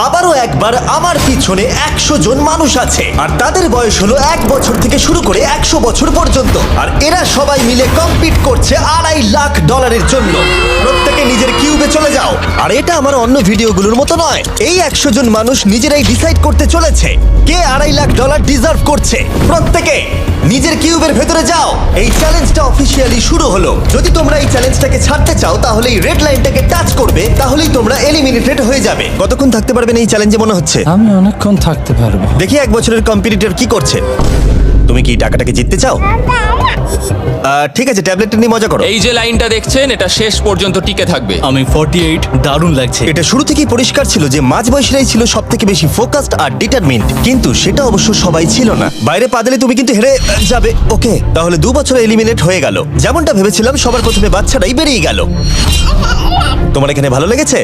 আবারও একবার আমার পিছনে 100 জন মানুষ আছে আর তাদের বয়স হলো 1 বছর থেকে শুরু করে 100 বছর পর্যন্ত। আর এরা সবাই মিলে কম্পিট করছে $2.5 লাখ জন্য। প্রত্যেকে নিজের কিউবে চলে যাও। আর এটা আমার অন্য ভিডিওগুলোর মতো নয়। এই 100 জন মানুষ নিজেরাই ডিসাইড করতে চলেছে কে $2.5 লাখ ডিজার্ভ করছে। প্রত্যেকে নিজের কিউবের ভেতরে যাও। এই চ্যালেঞ্জটা অফিসিয়ালি শুরু হলো। যদি তোমরা এই চ্যালেঞ্জটাকে ছাড়তে চাও তাহলে এই রেড লাইনটাকে টাচ করবে, তাহলেই তোমরা এলিমিনেটেড হয়ে যাবে। কতক্ষণ থাকতে পারবেন এই চ্যালেঞ্জে মনে হচ্ছে? আমি অনেকক্ষণ থাকতে পারবো। দেখি 1 বছরের কম্পিটিটর কি করছে। তুমি কি টাকাটাকে জিততে চাও? ঠিক আছে, ট্যাবলেটটা নিয়ে মজা করো। এই যে লাইনটা দেখছেন এটা শেষ পর্যন্ত টিকে থাকবে। আমি 48, দারুণ লাগছে। এটা শুরু থেকেই পরিষ্কার ছিল যে মাঝবয়সীরাই ছিল সব থেকে বেশি ফোকাসড আর ডিটারমিন্ড, কিন্তু সেটা অবশ্য সবাই ছিল না। বাইরে পা দিলে তুমি কিন্তু হেরে যাবে। ওকে, তাহলে 2 বছর এলিমিনেট হয়ে গেল। যেমনটা ভেবেছিলাম সবার প্রথমে বাচ্চাটাই বেরিয়ে গেল। তোমার এখানে ভালো লেগেছে?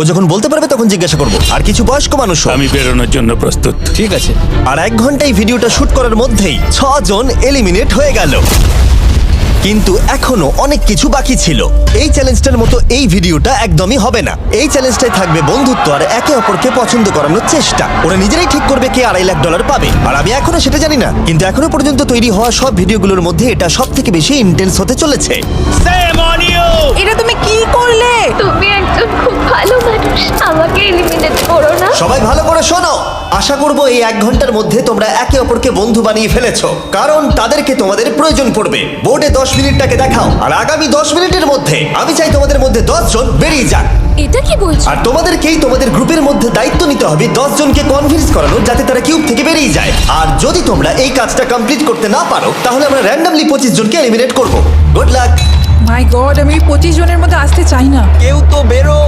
ও যখন বলতে পারবে তখন জিজ্ঞাসা করবো। আর কিছু বয়স্ক মানুষ। আমি বেরোনোর জন্য প্রস্তুত। ঠিক আছে। আর 1 ঘন্টায় ভিডিওটা শুট করার মধ্যেই 6 জন এলিমিনেট হয়ে গেল। কিন্তু এখনো অনেক কিছু বাকি ছিল। এই চ্যালেঞ্জটার মতো এই ভিডিওটা একদমই হবে না। এই চ্যালেঞ্জটাই থাকবে বন্ধুত্ব আর একে অপরকে পছন্দ করানোর চেষ্টা। ওরা নিজেরাই ঠিক করবে কে $2.5 লাখ পাবে। আর আমি এখনো সেটা জানি না, কিন্তু এখনো পর্যন্ত তৈরি হওয়া সব ভিডিওগুলোর মধ্যে এটা সব থেকে বেশি ইন্টেন্স হতে চলেছে। এটা তুমি কি করলে? তুমি একজন খুব ভালো মানুষ, আমাকে এলিমিনেট করো না। সবাই ভালো করে শোনো। আশা করব এই 1 ঘন্টার মধ্যে তোমরা একে অপরকে বন্ধু বানিয়ে ফেলেছো, কারণ তাদেরকে তোমাদের প্রয়োজন পড়বে। বোর্ডে 10 মিনিটটাকে দেখাও, আর আগামী 10 মিনিটের মধ্যে আমি চাই তোমাদের মধ্যে 10 জন বেরিয়ে যাক। এটা কি বলছো? আর তোমাদেরকেই তোমাদের গ্রুপের মধ্যে দায়িত্ব নিতে হবে 10 জনকে কনভিন্স করানো যাতে তারা কিউব থেকে বেরিয়ে যায়। আর যদি তোমরা এই কাজটা কমপ্লিট করতে না পারো তাহলে আমরা র্যান্ডমলি 25 জনকে এলিমিনেট করব। Good luck. মাই গড, আমি 25 জনের মধ্যে আসতে চাই না। কেউ তো বেরো।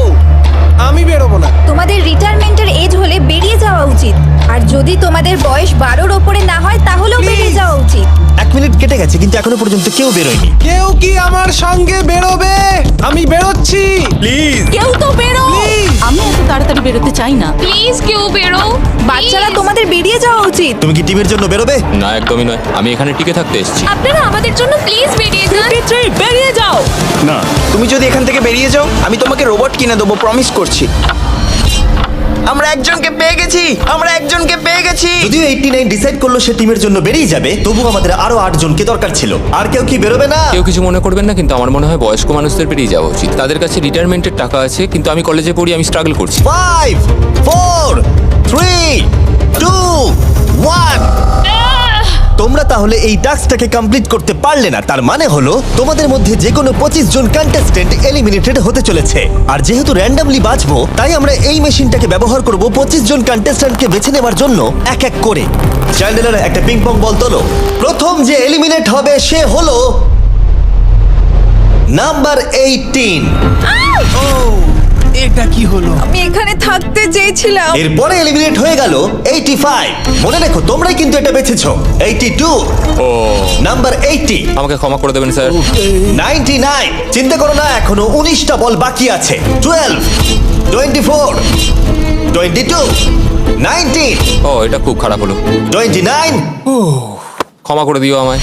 আমি বেরোবো না। তোমাদের রিটায়ারমেন্টের এজ হলে বেরিয়ে যাওয়া উচিত। আর যদি তোমাদের বয়স 12-র ওপরে না হয় তাহলেও বেরিয়ে যাওয়া উচিত। 1 মিনিট কেটে গেছে কিন্তু এখনো পর্যন্ত কেউ বেরোয়নি। কেউ কি আমার সঙ্গে বেরোবে? আমি বেরোচ্ছি। প্লিজ। কেউ তো বেরো। আমি এত তাড়াতাড়ি বেরোতে চাই না। প্লিজ কেউ বেরো। বাচ্চারা Please! তোমাদের বেরিয়ে যাওয়া উচিত। তুমি কি টিমের জন্য বেরোবে? না, একদমই নয়। আমি এখানে টিকে থাকতে এসেছি। আপনারা আমাদের জন্য প্লিজ বেরিয়ে যান। 53, বেরিয়ে যাও। না, তুমি যদি এখান থেকে বেরিয়ে যাও আমি তোমাকে রোবট কিনে দেবো, প্রমিস করছি। আমরা একজনকে পেয়ে গেছি। যদিও 89 ডিসাইড করলো সে টিমের জন্য বেরিয়ে যাবে, তবু আমাদের আরো 8 জনকে দরকার ছিল। আর কেউ কি বেরোবে না? কেউ কিছু মনে করবেন না, কিন্তু আমার মনে হয় বয়স্ক মানুষদের বেরিয়ে যাওয়া উচিত। তাদের কাছে রিটায়ারমেন্টের টাকা আছে, কিন্তু আমি কলেজে পড়ি, আমি স্ট্রাগল করছি। 5 4 3 2 1। তোমরা তাহলে এই টাস্কটাকে কমপ্লিট করতে পারলে না। তার মানে হলো তোমাদের মধ্যে যে কোনো 25 জন কন্টেস্টেন্ট এলিমিনেটেড হতে চলেছে। আর যেহেতু র্যান্ডমলি বাঁচবো, তাই আমরা এই মেশিনটাকে ব্যবহার করব 25 জন কন্টেস্টেন্টকে বেছে নেওয়ার জন্য এক এক করে। চ্যান্ডেলার, একটা পিং পং বল তোলো। প্রথম যে এলিমিনেট হবে সে হলো নাম্বার 18। এটা কি হলো? আমি এখানে থাকতে চেয়েছিলাম। এরপরে এলিমিনেট হয়ে গেল 85। মনে রেখো তোমরাই কিন্তু এটা বেছেছো। 82, ও, নাম্বার 80, আমাকে ক্ষমা করে দেবেন স্যার। 99। চিন্তা করো না, এখনো 19টা বল বাকি আছে। 12, 24, 22, 19, ও, এটা খুব খারাপ হলো। 29। ক্ষমা করে দিও আমায়।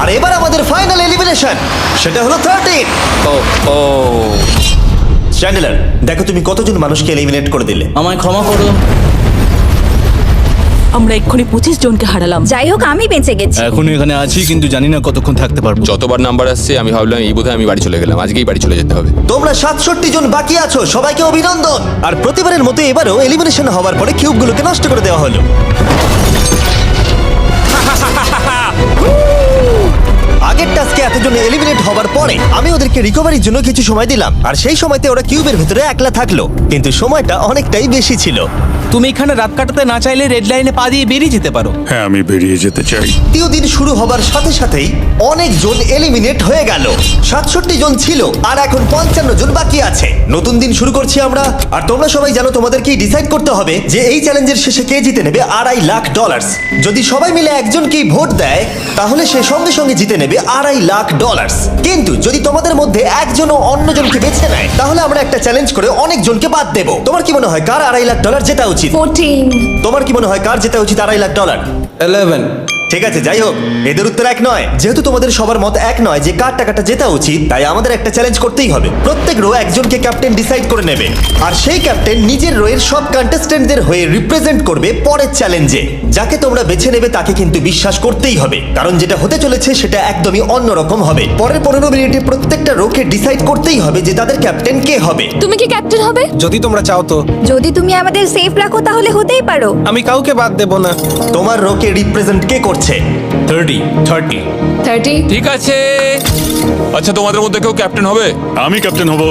আর এবার আমাদের ফাইনাল এলিমিনেশন, সেটা হলো 13। ও ও, চ্যান্ডেলার, দেখো তুমি কতজন মানুষকে এলিমিনেট করে দিলে। আমায় ক্ষমা করো। আমরা এক্ষুনি 25 জনকে হারালাম। যাই হোক, আমি বেঁচে গেছি। এখনো এখানে আছি, কিন্তু জানি না কতক্ষণ থাকতে পারবো। যতবার নাম্বার আসছে আমি ভাবলাম এই বোধহয় আমি বাড়ি চলে গেলাম, আজকেই বাড়ি চলে যেতে হবে। তোমরা 67 জন বাকি আছো, সবাইকে অভিনন্দন। আর প্রতিবারের মতো এবারও এলিমিনেশন হওয়ার পরে কিউবগুলোকে নষ্ট করে দেওয়া হলো। আগের টাস্কে এতজন এলিমিনেট হওয়ার পরে আমি ওদেরকে রিকভারির জন্য কিছু সময় দিলাম, আর সেই সময়তে ওরা কিউবের ভিতরে একলা থাকলো, কিন্তু সময়টা অনেকটাই বেশি ছিল। তুমি এখানে রাত কাটাতে না চাইলে রেড লাইনে পা দিয়ে বেরিয়ে যেতে পারো। হ্যাঁ, আমি বেরিয়ে যেতে চাই। দ্বিতীয় দিন শুরু হবার সাথে সাথেই অনেক জন এলিমিনেট হয়ে গেল। 67 জন ছিল আর এখন 55 জন বাকি আছে। নতুন দিন শুরু করছি আমরা। আর তোমরা সবাই জানো তোমাদেরকেই ডিসাইড করতে হবে যে এই চ্যালেঞ্জের শেষে কে জিতে নেবে $2.5 লাখ। যদি সবাই মিলে একজনকেই ভোট দেয় তাহলে সে সঙ্গে সঙ্গে জিতে নেবে $2.5 লাখ। কিন্তু যদি তোমাদের মধ্যে একজনও অন্যজনকে বেছে নেয় তাহলে আমরা একটা চ্যালেঞ্জ করে অনেক জনকে বাদ দেবো। তোমার কি মনে হয় কার $2.5 লাখ জেতা উচিত? 14। তোমার কি মনে হয় কার জেতা উচিত $2.5 লাখ? 11। ঠিক আছে, যাই হোক, এদের উত্তর এক নয়। যেহেতু তোমাদের সবার মত এক নয় যে কার টাকাটা জেতা উচিত, তাই আমাদের একটা চ্যালেঞ্জ করতেই হবে। প্রত্যেক রো একজনকে ক্যাপ্টেন ডিসাইড করে নেবে, আর সেই ক্যাপ্টেন নিজের রোয়ের সব কন্টেস্টেন্টদের হয়ে রিপ্রেজেন্ট করবে পরের চ্যালেঞ্জে। যাকে তোমরা বেছে নেবে তাকে কিন্তু বিশ্বাস করতেই হবে, কারণ যেটা হতে চলেছে সেটা একদমই অন্যরকম হবে। পরের 15 মিনিটে প্রত্যেকটা রোকে ডিসাইড করতেই হবে যে তাদের ক্যাপ্টেন কে হবে। তুমি কি ক্যাপ্টেন হবে? যদি তোমরা চাও তো। যদি তুমি আমাদের সেফ রাখো তাহলে হতেই পারো। আমি কাউকে বাদ দেব না। তোমার রোকে রিপ্রেজেন্ট কে করছে? 30। ঠিক আছে। আচ্ছা, তোমাদের মধ্যে কেউ ক্যাপ্টেন হবে? আমি ক্যাপ্টেন হব।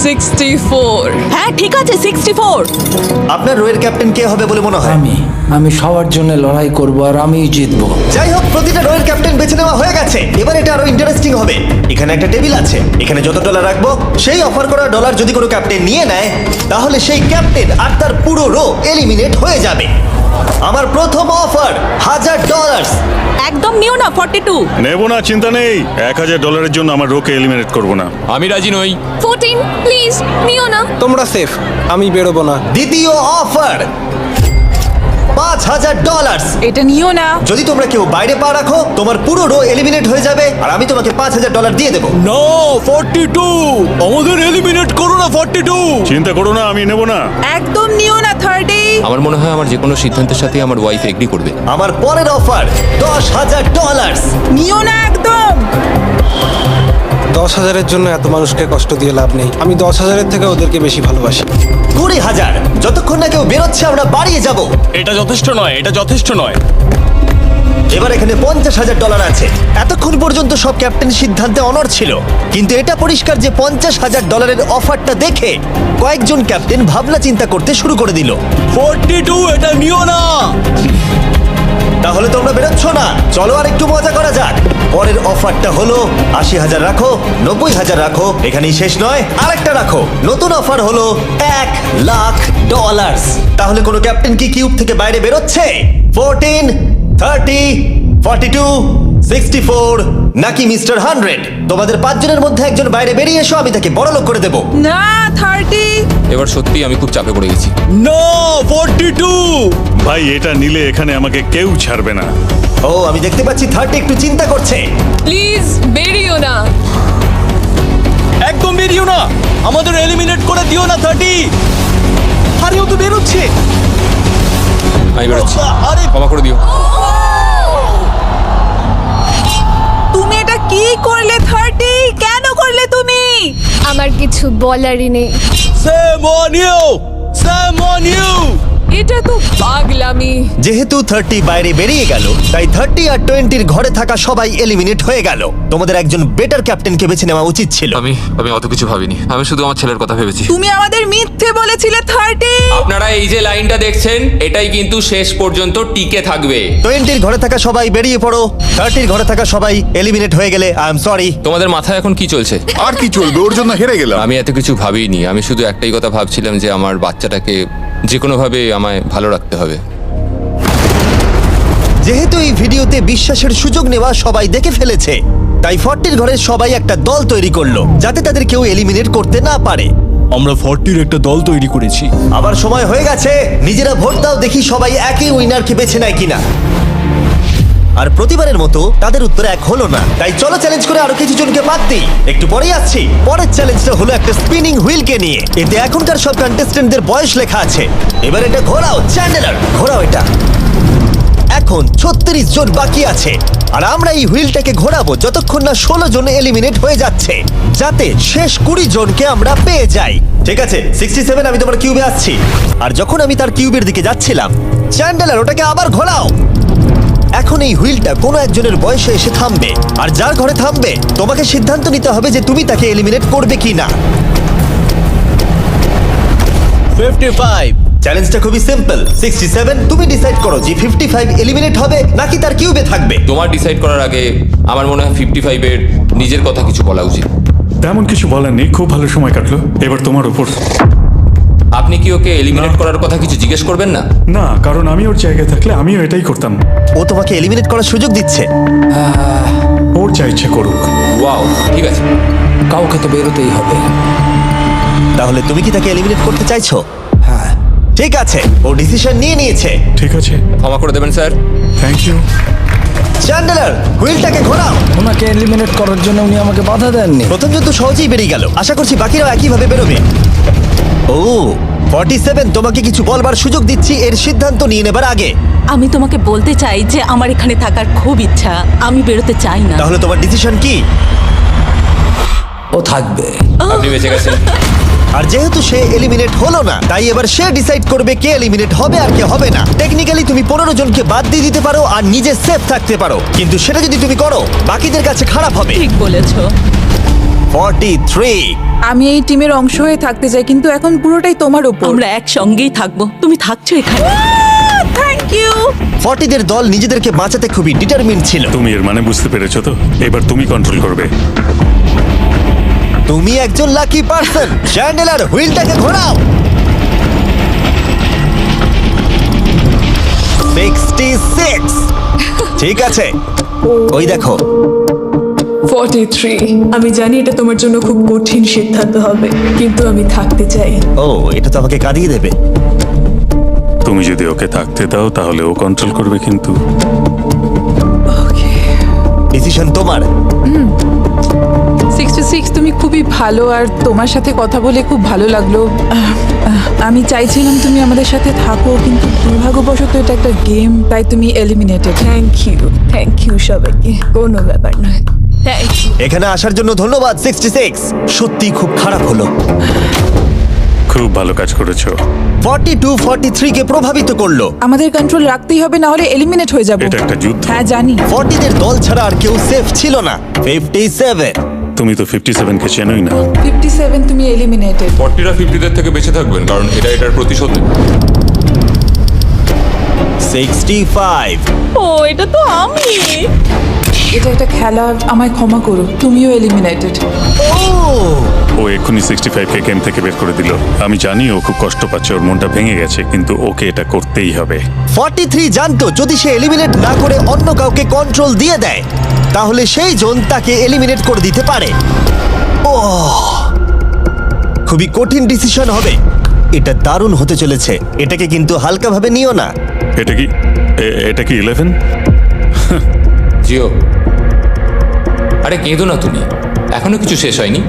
64। হ্যাঁ ঠিক আছে 64। আপনার রোয়ের ক্যাপ্টেন কে হবে বলে মনে হয়? আমি সবার জন্য লড়াই করব আর আমিই জিতবো। যাই হোক, প্রতিটা রোয়ের ক্যাপ্টেন বেছে নেওয়া হয়ে গেছে। এবার এটা আরো ইন্টারেস্টিং হবে। এখানে একটা টেবিল আছে, এখানে যত ডলার রাখবো সেই অফার করা ডলার যদি কোনো ক্যাপ্টেন নিয়ে নেয়, তাহলে সেই ক্যাপ্টেন আর তার পুরো রো এলিমিনেট হয়ে যাবে। আমার প্রথম অফার $1000। একদম নিও না 42। নেব না, চিন্তা নেই। $1000 জন্য আমার রোকে এলিমিনেট করব না। আমি রাজি নই। 14 প্লিজ নিও না। তোমরা সেফ, আমি বেরোবো না। দ্বিতীয় অফার $5000। এটা নিও না। যদি তোমরা কেউ বাইরে পা রাখো, তোমার পুরো রো এলিমিনেট হয়ে যাবে, আর আমি তোমাকে $5000 দিয়ে দেবো। নো 42, আমাদের এলিমিনেট করো না 42। চিন্তা করো না, আমি নেব না। একদম নিও না 30। আমার মনে হয় আমার যে কোনো সিদ্ধান্তের সাথে আমার ওয়াইফ এগ্রি করবে। আমার পরের অফার $10000। নিও না একদম। 10,000-এর জন্য এত মানুষকে কষ্ট দিয়ে লাভ নেই। আমি 10,000-এর থেকে ওদেরকে বেশি ভালোবাসি। 20,000। যতক্ষণ না কেউ বেরোচ্ছে আমরা বাড়িয়ে যাব। এটা যথেষ্ট নয়, এটা যথেষ্ট নয়। এবার এখানে $50,000 আছে। এতক্ষণ পর্যন্ত সব ক্যাপ্টেন সিদ্ধান্তে অনড় ছিল, কিন্তু এটা পরিষ্কার যে $50,000-এর অফারটা দেখে কয়েকজন ক্যাপ্টেন ভাবনা চিন্তা করতে শুরু করে দিল। 42, এটা নিও না। তাহলে তোমরা বেরোচ্ছ না? চলো আর একটু মজা করা যাক। পরের অফারটা হলো 80,000 রাখো, 90,000 রাখো, এখানেই শেষ নয়, আরেকটা রাখো। নতুন অফার হলো $1,00,000। তাহলে কোনো ক্যাপ্টেন কি কিউব থেকে বাইরে বেরোচ্ছে? 14, 30, 42, 64 নাকি মিস্টার 100? তোমাদের 5 জনের মধ্যে একজন বাইরে বেরিয়ে এসো, আমি তাকে বড়লোক করে দেবো। না 30। এবার সত্যি আমি খুব চাপে পড়ে গেছি। নো 42। ভাই, এটা নিলে এখানে আমাকে কেউ ছাড়বে না। ও, আমি দেখতে পাচ্ছি 30 একটু চিন্তা করছে। প্লিজ বেরিও না। একদম বেরিও না, আমাদের এলিমিনেট করে দিও না 30। আরে ও তো বেরোচ্ছে। আমি বেরোচ্ছি, আরে ক্ষমা করে দিও। তুমি এটা কি করলে 30? কেন করলে তুমি? আমার কিছু বলারই নেই। Shame on you, shame on you. এটা তো পাগলামি। যেহেতু 30 বাইরে বেরিয়ে গেল, তাই 30 আর 20-র ঘরে থাকা সবাই এলিমিনেট হয়ে গেল। তোমাদের একজন বেটার ক্যাপ্টেনকে বেছে নেওয়া উচিত ছিল। আমি অত কিছু ভাবিনি, আমি শুধু আমার ছেলের কথা ভেবেছি। তুমি আমাদের মিথ্যে বলেছিলে 30। আপনারা এই যে লাইনটা দেখছেন, এটাই কিন্তু শেষ পর্যন্ত টিকে থাকবে। 20-র ঘরে থাকা সবাই বেরিয়ে পড়ো, 30-র ঘরে থাকা সবাই এলিমিনেট হয়ে গেলে আই এম সরি। তোমাদের মাথায় এখন কি চলছে? আর কি চলবে, ওর জন্য হেরে গেলাম। আমি এত কিছু ভাবিনি, আমি শুধু একটাই কথা ভাবছিলাম যে আমার বাচ্চাটাকে যে কোনোভাবে আমায় ভালো রাখতে হবে। যেহেতু এই ভিডিওতে বিশ্বাসের সুযোগ নেওয়া সবাই দেখে ফেলেছে, তাই 40-র ঘরের সবাই একটা দল তৈরি করলো যাতে তাদের কেউ এলিমিনেট করতে না পারে। আমরা 40-র একটা দল তৈরি করেছি। আবার সময় হয়ে গেছে, নিজেরা ভোট দাও, দেখি সবাই একই উইনারকে বেছে নেয় কিনা। আর প্রতিবারের মতো তাদের উত্তর এক হলো না, তাই চলো চ্যালেঞ্জ করে আরো কিছু জনকে বাদ দিই। একটু পরেই আসছি। পরের চ্যালেঞ্জটা হলো একটা স্পিনিং হুইলকে নিয়ে। এতে এখনকার সব কন্টেস্টেন্টদের বয়স লেখা আছে। এবার এটা ঘোরাও, চ্যান্ডেলার ঘোরাও এটা। এখন 36 জন বাকি আছে, আর আমরা এই হুইলটাকে ঘোরাবো যতক্ষণ না 16 জন এলিমিনেট হয়ে যাচ্ছে, যাতে শেষ 20 জনকে আমরা পেয়ে যাই। ঠিক আছে 67, আমি তোমার কিউবে আসছি। আর যখন আমি তার কিউবের দিকে যাচ্ছিলাম, চ্যান্ডেলার ওটাকে আবার ঘোরাও। এখন এই হুইলটা কোনো একজনের বয়সে এসে থামবে, আর যার ঘরে থামবে তোমাকে সিদ্ধান্ত নিতে হবে যে তুমি তাকে এলিমিনেট করবে কি না। 55। চ্যালেঞ্জটা খুবই সিম্পল। 67, তুমি ডিসাইড করো যে 55 এলিমিনেট হবে নাকি তার কিউবে থাকবে। তোমার ডিসাইড করার আগে আমার মনে হয় 55-এর নিজের কথা কিছু বলা উচিত। তেমন কিছু বলার নেই, খুব ভালো সময় কাটলো। এবার তোমার উপর। আপনি কি ওকে এলিমিনেট করার কথা কিছু জিজ্ঞেস করবেন না? না, কারণ আমি ওর জায়গায় থাকলে আমিও এটাই করতাম। ও তোমাকে এলিমিনেট করার সুযোগ দিচ্ছে। ওর যা ইচ্ছে করুক। ওয়াও, ঠিক আছে। কাউকে তো বেরোতেই হবে। তাহলে তুমি কি তাকে এলিমিনেট করতে চাইছো? হ্যাঁ। ঠিক আছে, ও ডিসিশন নিয়ে নিয়েছে। ঠিক আছে, ক্ষমা করে দেবেন স্যার। Thank you. চ্যান্ডেলার হুইলটাকে ঘোরাও। ওনাকে এলিমিনেট করার জন্য উনি আমাকে বাধা দেননি। প্রথম জন তো সহজেই বেরিয়ে গেল, আশা করছি বাকিরাও একইভাবে বেরোবে। ও 47, তোমাকে কিছু বলবার সুযোগ দিচ্ছি এর সিদ্ধান্ত নিয়ে নেবার আগে। আমি তোমাকে বলতে চাই যে আমার এখানে থাকার খুব ইচ্ছা, আমি বেরোতে চাই না। তাহলে তোমার ডিসিশন কি? ও থাকবে। আপনি বেঁচে গেছেন। আর যেহেতু সে এলিমিনেট হলো না, তাই এবার সে ডিসাইড করবে কে এলিমিনেট হবে আর কে হবে না। টেকনিক্যালি তুমি 15 জনকে বাদ দিয়ে দিতে পারো আর নিজে সেফ থাকতে পারো, কিন্তু সেটা যদি তুমি করো বাকিদের কাছে খারাপ হবে। ঠিক বলেছো। 43। আমি এই টিমের অংশ হয়ে থাকতে চাই, কিন্তু এখন পুরোটাই তোমার উপর। আমরা একসঙ্গেই থাকবো, তুমি থাকছো এখানে। Thank you. 40 দের দল নিজেদেরকে বাঁচাতে খুবই ডিটারমিন ছিল। তুমি এর মানে বুঝতে পেরেছো তো? এবার তুমি কন্ট্রোল করবে। তুমি একজন লাকি পারসন। চ্যান্ডেলার হুইলটাকে ঘোরাও। 66। ঠিক আছে, ওই দেখো। 43। আমি জানি এটা তোমার জন্য খুব কঠিন সিদ্ধান্ত হবে, কিন্তু আমি থাকতে চাই। ও, এটা তো আমাকে কাঁদিয়ে দেবে। তুমি যদি ওকে থাকতে দাও তাহলে ও কন্ট্রোল করবে, কিন্তু ডিসিশন তোমার। 66, তুমি খুবই ভালো আর তোমার সাথে কথা বলে খুব ভালো লাগলো। আমি চাইছিলাম তুমি আমাদের সাথে থাকো, কিন্তু দুর্ভাগ্যবশত এটা একটা গেম, তাই তুমি এলিমিনেটেড। থ্যাংক ইউ সবাইকে, কোনো ব্যাপার নয়। Thank you. এখানে আসার জন্য ধন্যবাদ 66। সত্যি খুব খারাপ হলো। খুব ভালো কাজ করেছো। 42 43 কে প্রভাবিত করলো। আমাদের কন্ট্রোল রাখতেই হবে, না হলে এলিমিনেট হয়ে যাব। এটা একটা যুদ্ধ। হ্যাঁ জানি। 40 দের দল ছাড়া আর কেউ সেফ ছিল না। 57। তুমি তো 57 কে চেনোই না। 57, তুমি এলিমিনেটেড। 40রা 50দের থেকে বেঁচে থাকবেন, কারণ এটা এটার প্রতিশোধ নেবে। 65। ও, এটা তো আমি। এটা একটা খেলা, আমায় ক্ষমা করো, তুমিও এলিমিনেটেড। ও এক্ষুনি 65 কে গেম থেকে বের করে দিল। আমি জানি ও খুব কষ্ট পাচ্ছে, ওর মনটা ভেঙে গেছে, কিন্তু ওকে এটা করতেই হবে। 43 জানতো যদি সে এলিমিনেট না করে অন্য কাউকে কন্ট্রোল দিয়ে দেয়, তাহলে সেই জন তাকে এলিমিনেট করে দিতে পারে। ও, খুবই কঠিন ডিসিশন হবে। এটা দারুণ হতে চলেছে। এটাকে কিন্তু হালকাভাবে নিও না। এটা কি 11? জিও, আরে কেঁদো না তুমি, এখনো কিছু শেষ হয়নি।